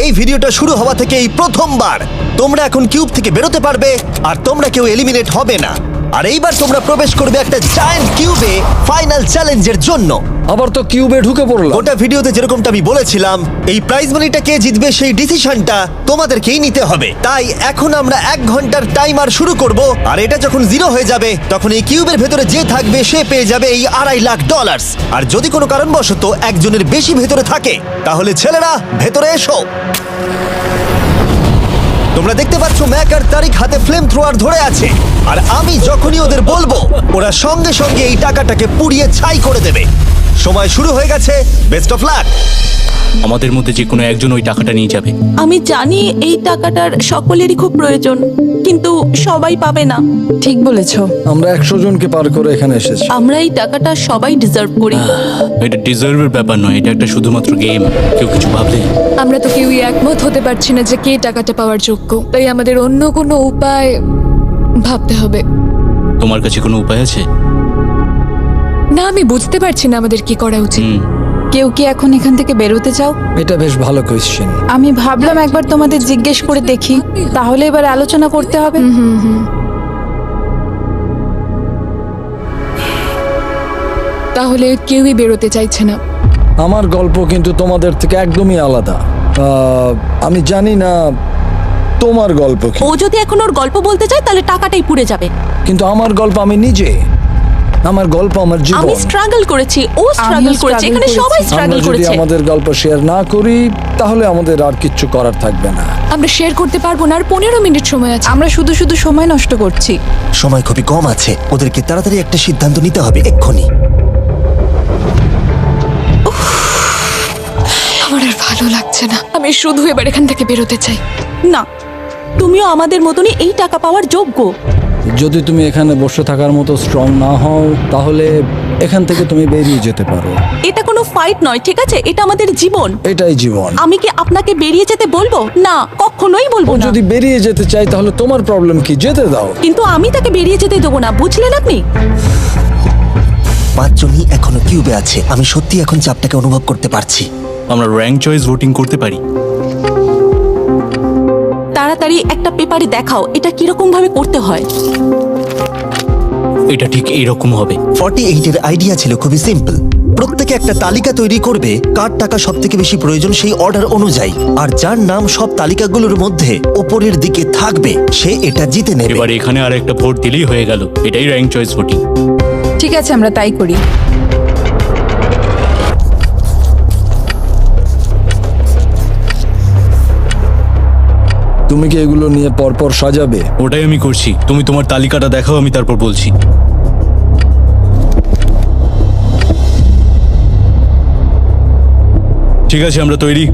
এই ভিডিওটা শুরু হওয়া থেকে এই প্রথমবার তোমরা এখন কিউব থেকে বেরোতে পারবে, আর তোমরা কেউ এলিমিনেট হবে না। আর এইবার তোমরা প্রবেশ করবে একটা জায়ান্ট কিউবে ফাইনাল চ্যালেঞ্জের জন্য। আবার তো কিউবে ঢুকে পড়লাম। গোটা ভিডিওতে যেরকমটা আমি বলেছিলাম, এই প্রাইজ মানিটা কে জিতবে সেই ডিসিশনটা তোমাদেরকেই নিতে হবে। তাই এখন আমরা 1 ঘন্টার টাইমার শুরু করব, আর এটা যখন 0 হয়ে যাবে তখন এই কিউবের ভেতরে যে থাকবে সে পেয়ে যাবে এই $2.5 লাখ। আর যদি কোনো কারণবশত একজনের বেশি ভেতরে থাকে, তাহলে ছেলেরা ভেতরে এসো। তোমরা দেখতে পাচ্ছ ম্যাক আর তারিক হাতে ফ্লেম থ্রোয়ার ধরে আছে, আর আমি যখনই ওদের বলবো ওরা সঙ্গে সঙ্গে এই টাকাটাকে পুড়িয়ে ছাই করে দেবে। সময় শুরু হয়ে গেছে, বেস্ট অফ লাক। আমাদের মধ্যে যে কোনো একজন ওই টাকাটা নিয়ে যাবে। আমি জানি এই টাকাটার সকলেরই খুব প্রয়োজন, কিন্তু সবাই পাবে না। ঠিক বলেছো। আমরা 100 জনকে পার করে এখানে এসেছি। আমরা এই টাকাটা সবাই ডিজার্ভ করি। এটা ডিজার্ভের ব্যাপার নয়, এটা একটা শুধুমাত্র গেম। কেউ কিছু ভাবলে? আমরা তো কেউই একমত হতে পারছি না যে কে টাকাটা পাওয়ার যোগ্য, তাই আমাদের অন্য কোনো উপায় ভাবতে হবে। তোমার কাছে কোনো উপায় আছে? না, আমি বুঝতে পারছি না আমাদের কি করা উচিত। কেউ কি এখন এখান থেকে বেরোতে চাও? এটা বেশ ভালো কোয়েশ্চেন। আমি ভাবলাম একবার তোমাদের জিজ্ঞেস করে দেখি, তাহলে এবার আলোচনা করতে হবে। তাহলে কেউই বেরোতে চাইছে না। আমার গল্প কিন্তু তোমাদের থেকে একদমই আলাদা। আমি জানি না তোমার গল্প কি। ও যদি এখন ওর গল্প বলতে চায় তাহলে টাকাটাই পুড়ে যাবে। কিন্তু আমার গল্প আমি নিজে, আমার গল্প আমার জীবন। আমি স্ট্রাগল করেছি, ও স্ট্রাগল করেছে, এখানে সবাই স্ট্রাগল আমরা যদি করেছে। আমাদের গল্প শেয়ার না করি তাহলে আমাদের আর কিচ্ছু করার থাকবে না। আমরা শেয়ার করতে পারবো না, আর 15 মিনিট সময় আছে। আমরা শুধু শুধু সময় নষ্ট করছি। সময় খুবই কম আছে, ওদেরকে তাড়াতাড়ি একটা সিদ্ধান্ত নিতে হবে এক্ষুনি। আমার আর ভালো লাগছে না, আমি শুধু এবার এখান থেকে বেরোতে চাই। না, তুমিও আমাদের মতনই এই টাকা পাওয়ার যোগ্য। যদি তুমি এখানে বসে থাকার মতো স্ট্রং না হও তাহলে এখান থেকে তুমি বেরিয়ে যেতে পারো। এটা কোনো ফাইট নয়, ঠিক আছে? এটা আমাদের জীবন। এটাই জীবন। আমি কি আপনাকে বেরিয়ে যেতে বলবো? না, কখনোই বলবো না। যদি বেরিয়ে যেতে চাই তাহলে তোমার প্রবলেম কি? যেতে দাও। কিন্তু আমি তাকে বেরিয়ে যেতে দেবো না, বুঝলেন আপনি? 5 জনই এখনো কিউবে আছে। আমি সত্যি এখন চাপটাকে অনুভব করতে পারছি। আমরা র্যাঙ্ক চয়েস ভোটিং করতে পারি। তাড়াতাড়ি একটা পেপারে দেখাও এটা কিরকম ভাবে করতে হয়। এটা ঠিক এইরকম হবে। 48 এর আইডিয়া ছিল খুবই সিম্পল। প্রত্যেকে একটা তালিকা তৈরি করবে কার টাকা সব থেকে বেশি প্রয়োজন সেই অর্ডার অনুযায়ী, আর যার নাম সব তালিকাগুলোর মধ্যে উপরের দিকে থাকবে সে এটা জিতে নেবে। এবার এখানে আর একটা ভোট দিলেই হয়ে গেল। এটাই র্যাঙ্ক চয়েস ভোটিং। ঠিক আছে, আমরা তাই করি। তুমি কি এগুলো নিয়ে পরপর সাজাবে? ওটাই আমি করছি। তুমি তোমার তালিকাটা দেখাও, আমি তারপর বলছি। ঠিক আছে, আমরা তৈরি।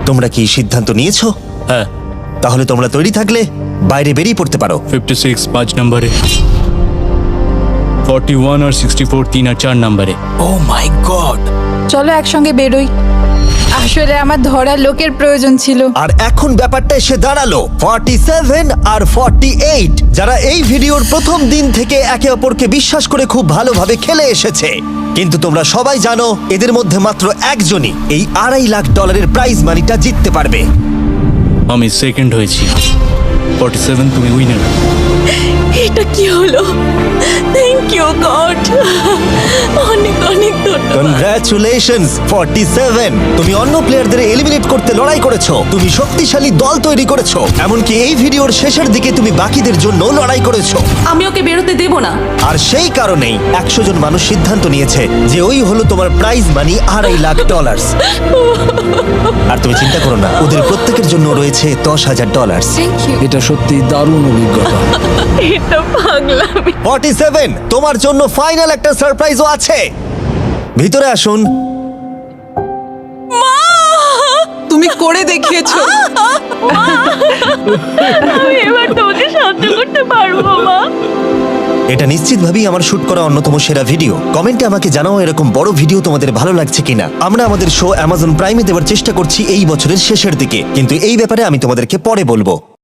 তোমরা কি সিদ্ধান্ত নিয়েছো? হ্যাঁ। তাহলে তোমরা তৈরি থাকলে বাইরে বেরিয়ে পড়তে পারো। 56 5 নম্বরে, 41 আর 64 3 আর 4 নম্বরে। ও মাই গড! চলো একসঙ্গে বেরোই। আসলে আমার ধরার লোকের প্রয়োজন ছিল। আর এখন ব্যাপারটা এসে দাঁড়ালো 47 আর 48, যারা এই ভিডিওর প্রথম দিন থেকে একে অপরকে বিশ্বাস করে খুব ভালোভাবে খেলে এসেছে। কিন্তু তোমরা সবাই জানো এদের মধ্যে মাত্র একজনই এই $2.5 লাখ প্রাইজ মানিটা জিততে পারবে। আমি সেকেন্ড হয়েছি। 47 তুমি উইনার। এটা কি হলো? থ্যাংক ইউ গড, অনেক অনেক ধন্যবাদ। কনগ্রাচুলেশনস 47। তুমি অন্য প্লেয়ারদের এলিমিনেট করতে লড়াই করেছো, তুমি শক্তিশালী দল তৈরি করেছো, এমনকি এই ভিডিওর শেষের দিকে তুমি বাকিদের জন্য লড়াই করেছো। আমি ওকে বেরোতে দেব না। আর সেই কারণেই 100 জন মানুষ সিদ্ধান্ত নিয়েছে যে ওই হলো তোমার প্রাইজ মানি $2.5 লাখ। আর তুমি চিন্তা করো না, ওদের প্রত্যেকের জন্য রয়েছে $10,000। Thank you. এটা সত্যি দারুণ অভিজ্ঞতা। এটা পাগলামি। 47, তোমার জন্য ফাইনাল একটা সারপ্রাইজও আছে। ভিতরে আসুন। তুমি করে দেখিয়েছো। আমি এবার তোমাকে সাহায্য করতে পারবো মা। এটা নিশ্চিতভাবেই আমার শুট করা অন্যতম সেরা ভিডিও। কমেন্টে আমাকে জানাও এরকম বড় ভিডিও তোমাদের ভালো লাগছে কিনা। আমরা আমাদের শো অ্যামাজন প্রাইমে দেওয়ার চেষ্টা করছি এই বছরের শেষের দিকে, কিন্তু এই ব্যাপারে আমি তোমাদেরকে পরে বলবো।